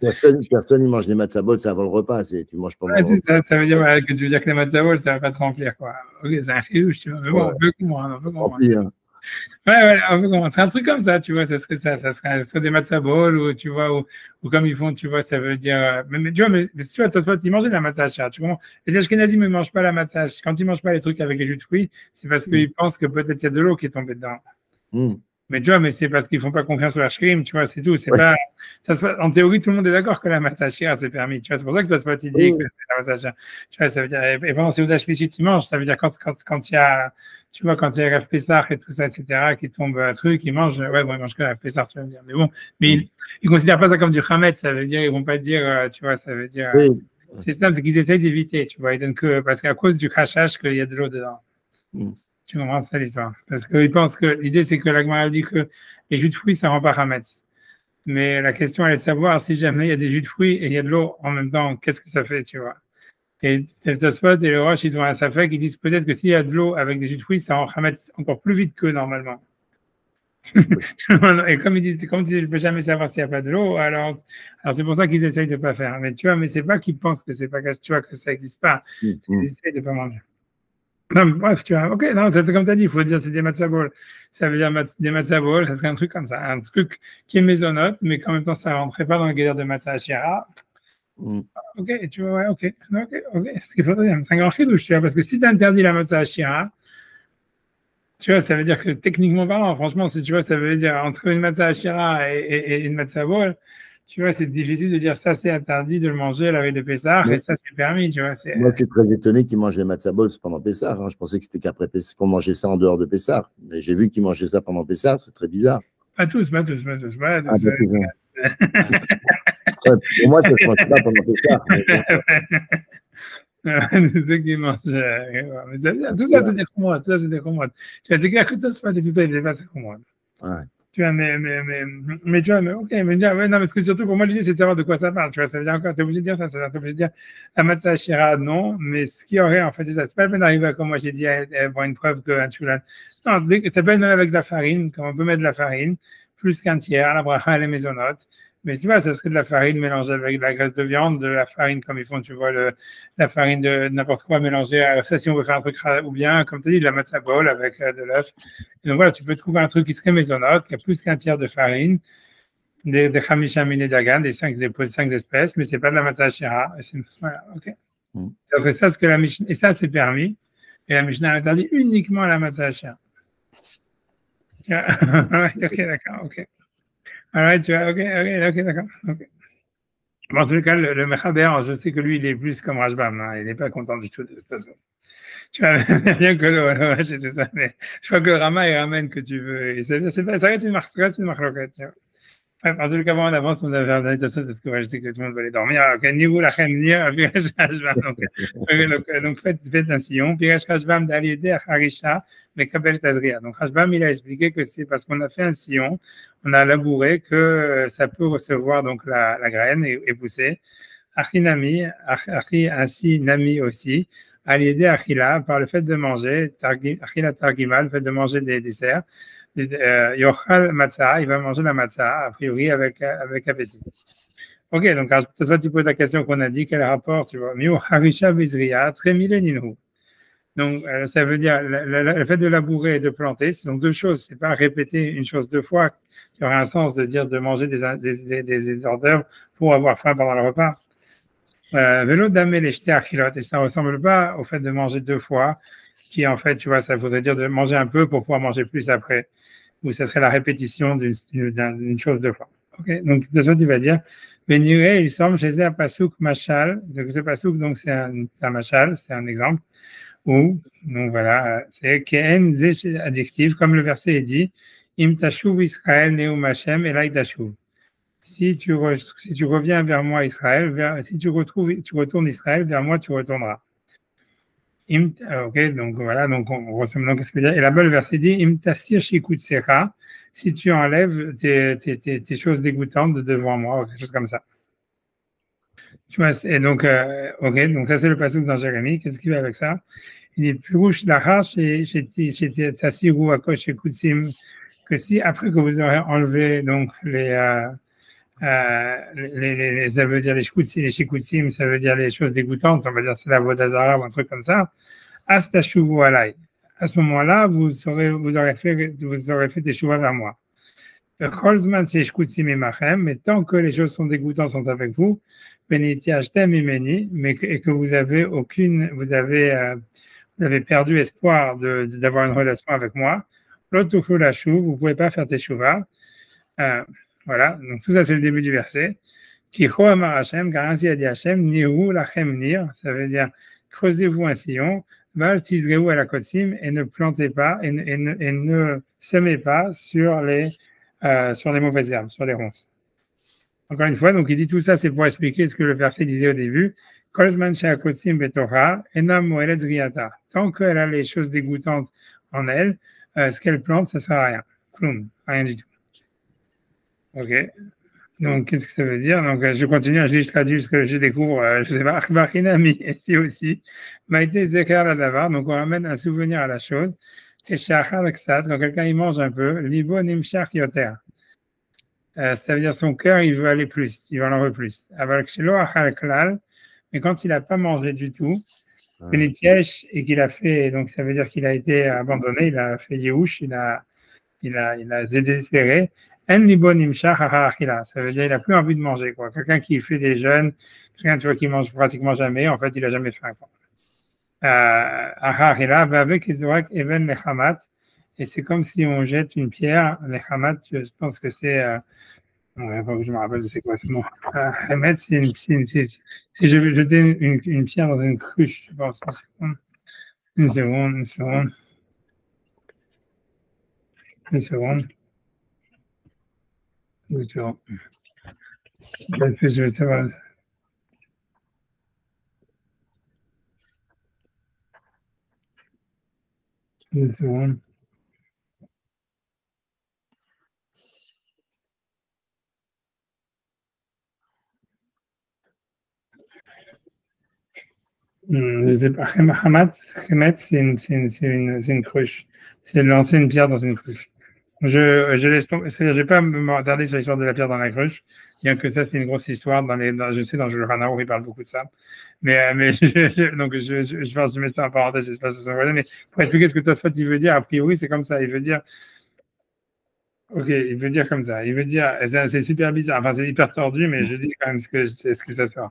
personne ne mange des matza balls avant le repas. Tu manges pendant Ouais, le c'est repas. ça veut dire voilà, que tu veux dire que les matzabols, ça va pas te remplir, quoi. Ok, c'est un chidouche, tu vois. Mais bon, Ouais. on peut comprendre, on peut comprendre. Rempli, hein. Ouais, on peut comprendre. C'est un truc comme ça, tu vois, ça serait des matza balls, ou tu vois, ou comme ils font, tu vois, ça veut dire. Mais tu vois, mais tu vois, toi, ils mangent de la matcha, tu vois. Les Ashkenazim ne mangent pas la matcha. Quand ils mangent pas les trucs avec les jus de fruits, c'est parce qu'ils pensent que peut-être il y a de l'eau qui est tombée dedans. Mm. Mais tu vois, mais c'est parce qu'ils font pas confiance au Hashrim, tu vois, c'est tout. C'est pas, en théorie, tout le monde est d'accord que la matzah shira, c'est permis. Tu vois, c'est pour ça que toi, tu dis que c'est la matzah shira. Tu vois, ça veut dire, et pendant ces Oudash Lichit, tu manges, ça veut dire quand il y a, tu vois, quand il y a Rav Pessah et tout ça, etc., qui tombe un truc, ils mangent, ouais, bon, ils mangent que Rav Pessah, tu vas me dire. Mais bon, mais ils considèrent pas ça comme du Hametz, ça veut dire, ils vont pas dire, tu vois, ça veut dire, c'est simple, c'est qu'ils essayent d'éviter, tu vois, ils donnent que, parce qu'à cause du crachage, qu'il y a de l'eau dedans. Tu comprends ça l'histoire? Parce qu'ils pensent que l'idée, c'est que la Gemara dit que les jus de fruits, ça rend pas Hametz. Mais la question, elle est de savoir si jamais il y a des jus de fruits et il y a de l'eau en même temps, qu'est-ce que ça fait, tu vois? Et le Tosfot et le Rosh, ils ont un safek, ils disent peut-être que s'il y a de l'eau avec des jus de fruits, ça rend Hametz encore plus vite que normalement. Et comme ils disent, je ne peux jamais savoir s'il n'y a pas de l'eau, alors c'est pour ça qu'ils essayent de ne pas faire. Mais tu vois, mais c'est pas qu'ils pensent que c'est pas, tu vois, que ça n'existe pas. C'est qu'ils essayent de ne pas manger. Non, bref, tu vois, ok, non, c'est comme tu as dit, il faut dire c'est des matzah-bol. Ça veut dire des matzah-bol, ça serait un truc comme ça, un truc qui est maisonnote, mais qu'en même temps, ça ne rentrait pas dans le guédère de matzah ashira. Ok, tu vois, ouais, ok, ce qu'il faudrait dire, c'est un grand chidouche, tu vois, parce que si tu interdis la matzah ashira, tu vois, ça veut dire que techniquement parlant, franchement, si tu vois, ça veut dire entre une matzah ashira et une matzah-bol, tu vois, c'est difficile de dire ça, c'est interdit de le manger à la veille de Pessah, et ça, c'est permis, tu vois. Moi, je suis très étonné qu'ils mangent les matzah balls pendant Pessah. Hein. Je pensais que c'était qu'après Pessah, qu'on mangeait ça en dehors de Pessah. Mais j'ai vu qu'ils mangeaient ça pendant Pessah, c'est très bizarre. Pas tous. Pour moi, ça ne se mange pas pendant Pessah. C'est ceux qui mangent. Tout ça, c'est des commandes. Tout ça, c'est des commandes. Tu vois, c'est clair que ça, c'est pas tout ça, il n'est pas ces commandes. Tu vois, mais tu vois, mais ok, mais ouais, non, parce que surtout pour moi, l'idée, c'est de savoir de quoi ça parle. Tu vois, ça veut dire encore, t'es obligé de dire ça, t'es obligé de dire la matzah ashira, non, mais ce qui aurait, en fait, c'est ça. C'est pas la peine d'arriver, comme moi j'ai dit, à avoir une preuve qu'un choulan. Non, ça peut être même avec de la farine, comme on peut mettre de la farine, plus qu'un tiers, la bracha, les maisonnotes. Mais tu vois, ça serait de la farine mélangée avec de la graisse de viande, de la farine comme ils font, tu vois, la farine de n'importe quoi mélangée. Ça, si on veut faire un truc, ou bien, comme tu as dit, de la matzah bol avec de l'œuf. Et donc voilà, tu peux trouver un truc qui serait maisonnote, qui a plus qu'un tiers de farine, des chamisha miné dagan, des 5 espèces, mais c'est pas de la matzah ashira. Voilà, ok. Ça serait ça, ce que la Mishnah, et ça, c'est permis. Et la Mishnah interdit uniquement la matzah ashira. Ok, d'accord, ok. Alright, tu vois, ok, d'accord. Okay. Bon, en tout cas, le Mechaber, je sais que lui, il est plus comme Rashbam, hein, il n'est pas content du tout de cette façon. Tu vois, bien que le et tout ça, mais je crois que Rama, il ramène que tu veux. Et ça va être une marque, tu vois. En tout cas, on avance, on avait un de ça parce que je sais que tout le monde va aller dormir. Donc, niveau la reine, donc faites un sillon. Puis Rashbam d'aller der Harisha, mais Kabel Tadria. Donc, Rashbam, il a expliqué que c'est parce qu'on a fait un sillon, on a labouré que ça peut recevoir donc la graine et pousser. Achinami, ainsi Nami aussi, à l'aider Achila par le fait de manger, Achila Targima, le fait de manger des desserts. Yochal matzah, il va manger la matzah, a priori, avec appétit. Ok, donc, c'est soit tu poses la question qu'on a dit, quel rapport, tu vois, Miu Harisha Vizriya, très milléninhu. Donc, ça veut dire, le fait de labourer et de planter, c'est donc deux choses, c'est pas répéter une chose deux fois, qui aurait un sens de dire de manger des hors d'œuvre pour avoir faim pendant le repas. Vélo d'amener les jeter achilot, et ça ne ressemble pas au fait de manger deux fois, qui en fait, tu vois, ça voudrait dire de manger un peu pour pouvoir manger plus après, ou ça serait la répétition d'une chose deux fois. Ok, donc de ça, tu vas dire, Beniré, il semble chez un pasouk machal, donc ce pasouk, donc c'est un machal, c'est un exemple, où, donc voilà, c'est Ken Zé adjectif, comme le verset est dit, Im tashuv Israël neum Hashem elai tashuv. Si tu reviens vers moi, Israël, si tu retournes Israël, vers moi, tu retourneras. Ok, donc voilà, donc qu'est-ce que je veux dire? Et là-bas, le verset dit Im tasir shikutsecha, si tu enlèves tes choses dégoûtantes de devant moi, ou quelque chose comme ça. Tu vois, et donc, ok, donc ça c'est le passage dans Jérémie. Qu'est-ce qu'il fait avec ça? Il dit Purush lachar chez Tassiru Akosh chez Kutsim, que si après que vous aurez enlevé donc ça veut dire les shikutsim, ça veut dire les choses dégoûtantes, on va dire c'est la vodazara ou un truc comme ça. Astashuvu alai. À ce moment-là, vous aurez fait des chouvas vers moi. Kolzman c'est shikutsim et machem, mais tant que les choses sont dégoûtantes sont avec vous, beniti ashtem imeni, et que vous avez perdu espoir d'avoir une relation avec moi. L'autre la chou, vous ne pouvez pas faire teshuva. Voilà, donc tout ça c'est le début du verset. Kicho amar Hashem, car ainsi a dit Hashem, niru lachem nir, ça veut dire creusez-vous un sillon, val tidreu à la kotsim, et ne plantez pas, et ne semez pas sur les mauvaises herbes, sur les ronces. Encore une fois, donc il dit tout ça, c'est pour expliquer ce que le verset disait au début. Kolzman she'akotsim betorah, enam moelet zriata. Tant qu'elle a les choses dégoûtantes en elle, ce qu'elle plante, ça ne sert à rien. Kloum, rien du tout. Ok. Donc, qu'est-ce que ça veut dire? Donc, je continue, je traduis ce que je découvre, je ne sais pas, Achbachinami, ici aussi. Maïté Zecher la davar, donc on ramène un souvenir à la chose. Et Shachar Ksat, quand quelqu'un il mange un peu, Libo Nimshach Yoter. Ça veut dire son cœur, il veut aller plus, il veut en avoir plus. Aval Kshelo Achal Klal, mais quand il n'a pas mangé du tout, et qu'il a fait, donc ça veut dire qu'il a été abandonné, il a fait Yehush, il a désespéré. Ça veut dire qu'il n'a plus envie de manger. Quoi. Quelqu'un qui fait des jeûnes, quelqu'un tu vois, qui mange pratiquement jamais, en fait, il n'a jamais faim. Et c'est comme si on jette une pierre. Les hamat, je pense que c'est. Il faut que je me rappelle de c'est quoi ce mot. Hamat, c'est je vais jeter une pierre dans une cruche, je pense. Une seconde. Qu'est-ce que je vais savoir? Une seconde. Je sais pas. Chemet, c'est une cruche. C'est de lancer une pierre dans une cruche. Je laisse tomber. C'est-à-dire, je vais pas me retarder sur l'histoire de la pierre dans la cruche, bien que ça, c'est une grosse histoire. Je sais, dans Jules Hana, il parle beaucoup de ça. Mais donc, je mets ça en parenthèse, j'espère que ça va. Mais pour expliquer ce que Tosfot, il veut dire, a priori, c'est comme ça. Il veut dire, ok, il veut dire comme ça. Il veut dire, c'est super bizarre. Enfin, c'est hyper tordu, mais je dis quand même ce que ça sort.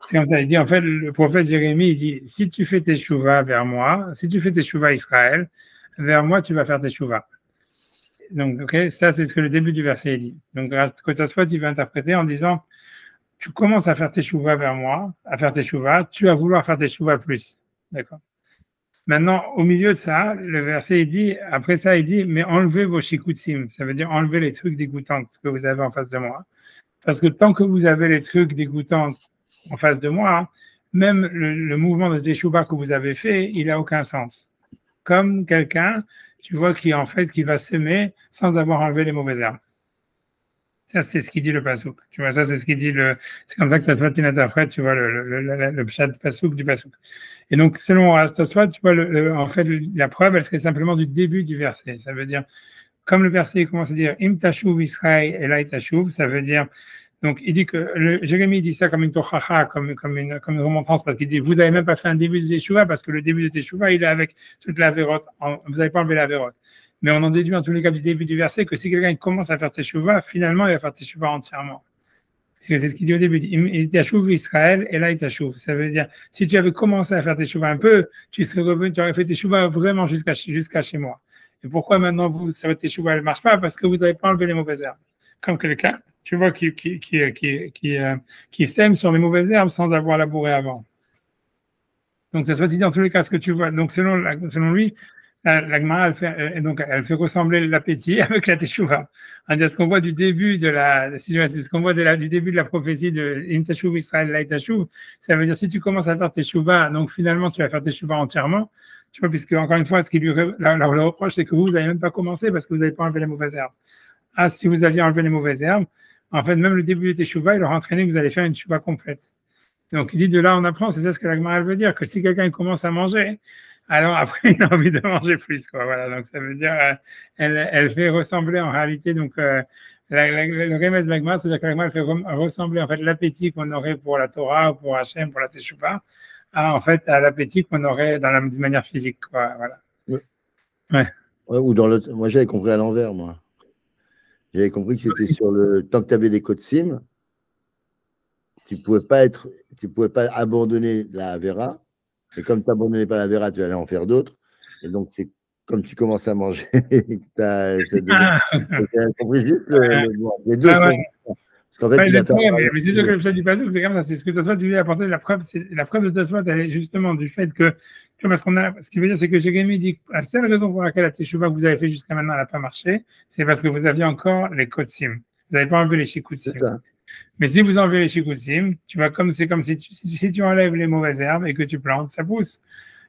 C'est comme ça, il dit, en fait, le prophète Jérémie, il dit, si tu fais tes chouvas vers moi, si tu fais tes chouvas Israël, vers moi, tu vas faire tes chouvas. Donc, ok, ça, c'est ce que le début du verset dit. Donc, Kotasfot, il va interpréter en disant, tu commences à faire tes chouvas vers moi, à faire tes chouvas, tu vas vouloir faire tes chouvas plus. D'accord. Maintenant, au milieu de ça, le verset, il dit, après ça, il dit, mais enlevez vos shikutsim. Ça veut dire enlevez les trucs dégoûtants que vous avez en face de moi. Parce que tant que vous avez les trucs dégoûtants en face de moi, même le mouvement de teshuva que vous avez fait, il n'a aucun sens. Comme quelqu'un, tu vois, qui va semer sans avoir enlevé les mauvaises herbes. Ça, c'est ce qu'il dit le pasouk. Tu vois, ça, c'est ce qu'il dit c'est comme ça que Tosfot interprète, tu vois, le pshat pasouk du pasouk. Et donc, selon Tosfot, tu vois, en fait, la preuve, elle serait simplement du début du verset. Ça veut dire, comme le verset commence à dire, Im tashuv Israël elai tashuv, ça veut dire, donc, il dit que Jérémie dit ça comme une tochacha, comme une remontrance, parce qu'il dit, vous n'avez même pas fait un début de teshuva, parce que le début de teshuva, il est avec toute la vérote. Vous n'avez pas enlevé la vérote. Mais on en déduit en tous les cas du début du verset que si quelqu'un commence à faire teshuva, finalement, il va faire teshuva entièrement. Parce que c'est ce qu'il dit au début. Il tashuv Israël, et là, il tashuv. Ça veut dire, si tu avais commencé à faire teshuva un peu, tu serais revenu, tu aurais fait teshuva vraiment jusqu'à chez moi. Et pourquoi maintenant, votre teshuva ne marche pas? Parce que vous n'avez pas enlevé les mauvaises herbes. Comme quelqu'un, tu vois, qui sème sur les mauvaises herbes sans avoir labouré avant. Donc, ça se dit dans tous les cas ce que tu vois. Donc, selon lui, la Gemara, elle fait ressembler l'appétit avec la teshuva. C'est ce qu'on voit du début de ce qu'on voit du début de la prophétie de In Tashuv Israël la Tashuv. Ça veut dire si tu commences à faire teshuva, donc finalement tu vas faire teshuva entièrement. Tu vois, puisque encore une fois, ce qui le reproche, c'est que vous n'avez même pas commencé parce que vous n'avez pas enlevé les mauvaises herbes. Ah, si vous aviez enlevé les mauvaises herbes, en fait, même le début de teshuva, il aura entraîné que vous allez faire une teshuva complète. Donc, il dit de là, on apprend, c'est ça ce que la Gemara veut dire, que si quelqu'un commence à manger, alors après, il a envie de manger plus, quoi. Voilà, donc ça veut dire, elle fait ressembler en réalité, donc, le remède de la Gemara, c'est-à-dire que la Gemara fait ressembler, en fait, l'appétit qu'on aurait pour la Torah ou pour Hachem, pour la teshuva, à l'appétit qu'on aurait de manière physique, quoi. Voilà. Ouais. Ou dans l'autre, moi, j'avais compris à l'envers, moi. J'avais compris que c'était sur tant que tu avais des kotsim, tu pouvais pas abandonner la Avera. Et comme tu n'abandonnais pas la Avera, tu allais en faire d'autres. Et donc, c'est comme tu commences à manger, ça devient. Ah, J'ai compris juste les deux ouais, ouais. sont. Parce qu'en fait, Ouais, il a fait. mais c'est sûr que le chat du passé, c'est comme ça. C'est ce que Tosfot, tu veux apporter la preuve. La preuve de Tosfot, elle est justement du fait que, tu vois, ce qui veut dire, c'est que Jérémie dit, la seule raison pour laquelle la teshuva que vous avez fait jusqu'à maintenant n'a pas marché, c'est parce que vous aviez encore les kotsim. Vous n'avez pas enlevé les shikutsim. C'est ça. Mais si vous enlevez les shikutsim, c'est comme si tu enlèves les mauvaises herbes et que tu plantes, ça pousse.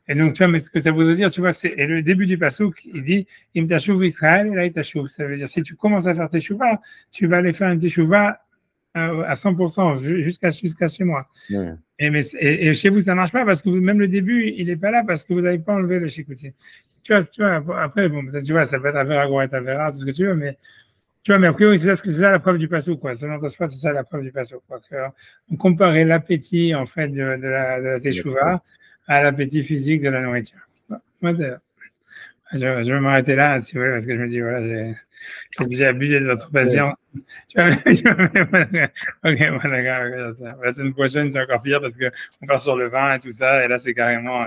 Et donc, tu vois, mais ce que ça voudrait dire, tu vois, et le début du pasouk, il dit, Im tashuv Israël, là, il tashuv. Ça veut dire, si tu commences à faire teshuva, tu vas aller faire une teshuva à 100% jusqu'à chez moi. Ouais. Et chez vous, ça marche pas parce que même le début, il n'est pas là parce que vous n'avez pas enlevé le shikutsi. Tu vois, après, bon, tu vois, ça peut être Avera, Goret, Avera, tout ce que tu veux, mais tu vois, mais après, c'est ça la preuve du pasouk, quoi. Selon Tosfot, c'est ça la preuve du pasouk, quoi. On comparait l'appétit, en fait, de la teshuva à l'appétit physique de la nourriture. Moi, je vais m'arrêter là, si vous voulez, parce que je me dis, voilà, j'ai déjà abusé de votre patience. Ok, voilà, la semaine prochaine, c'est encore pire parce qu'on part sur le vin et tout ça, et là, c'est carrément.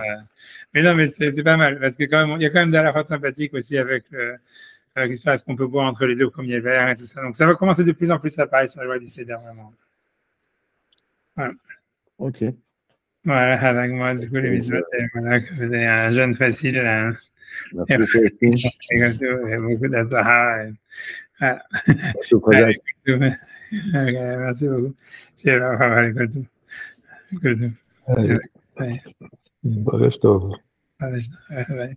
Mais non, mais c'est pas mal, parce que quand même, il y a quand même de la fois sympathique aussi avec l'histoire, est-ce qu'on peut boire entre les deux comme vert et tout ça. Donc, ça va commencer de plus en plus à apparaître sur la loi du CEDER, vraiment. Voilà. Ok. Voilà, avec moi, du coup, les bisous, voilà, que vous avez un jeune facile, là. Merci Et beaucoup d'Azahar. Voilà. Merci beaucoup. Je vais avoir les couteaux. Bye.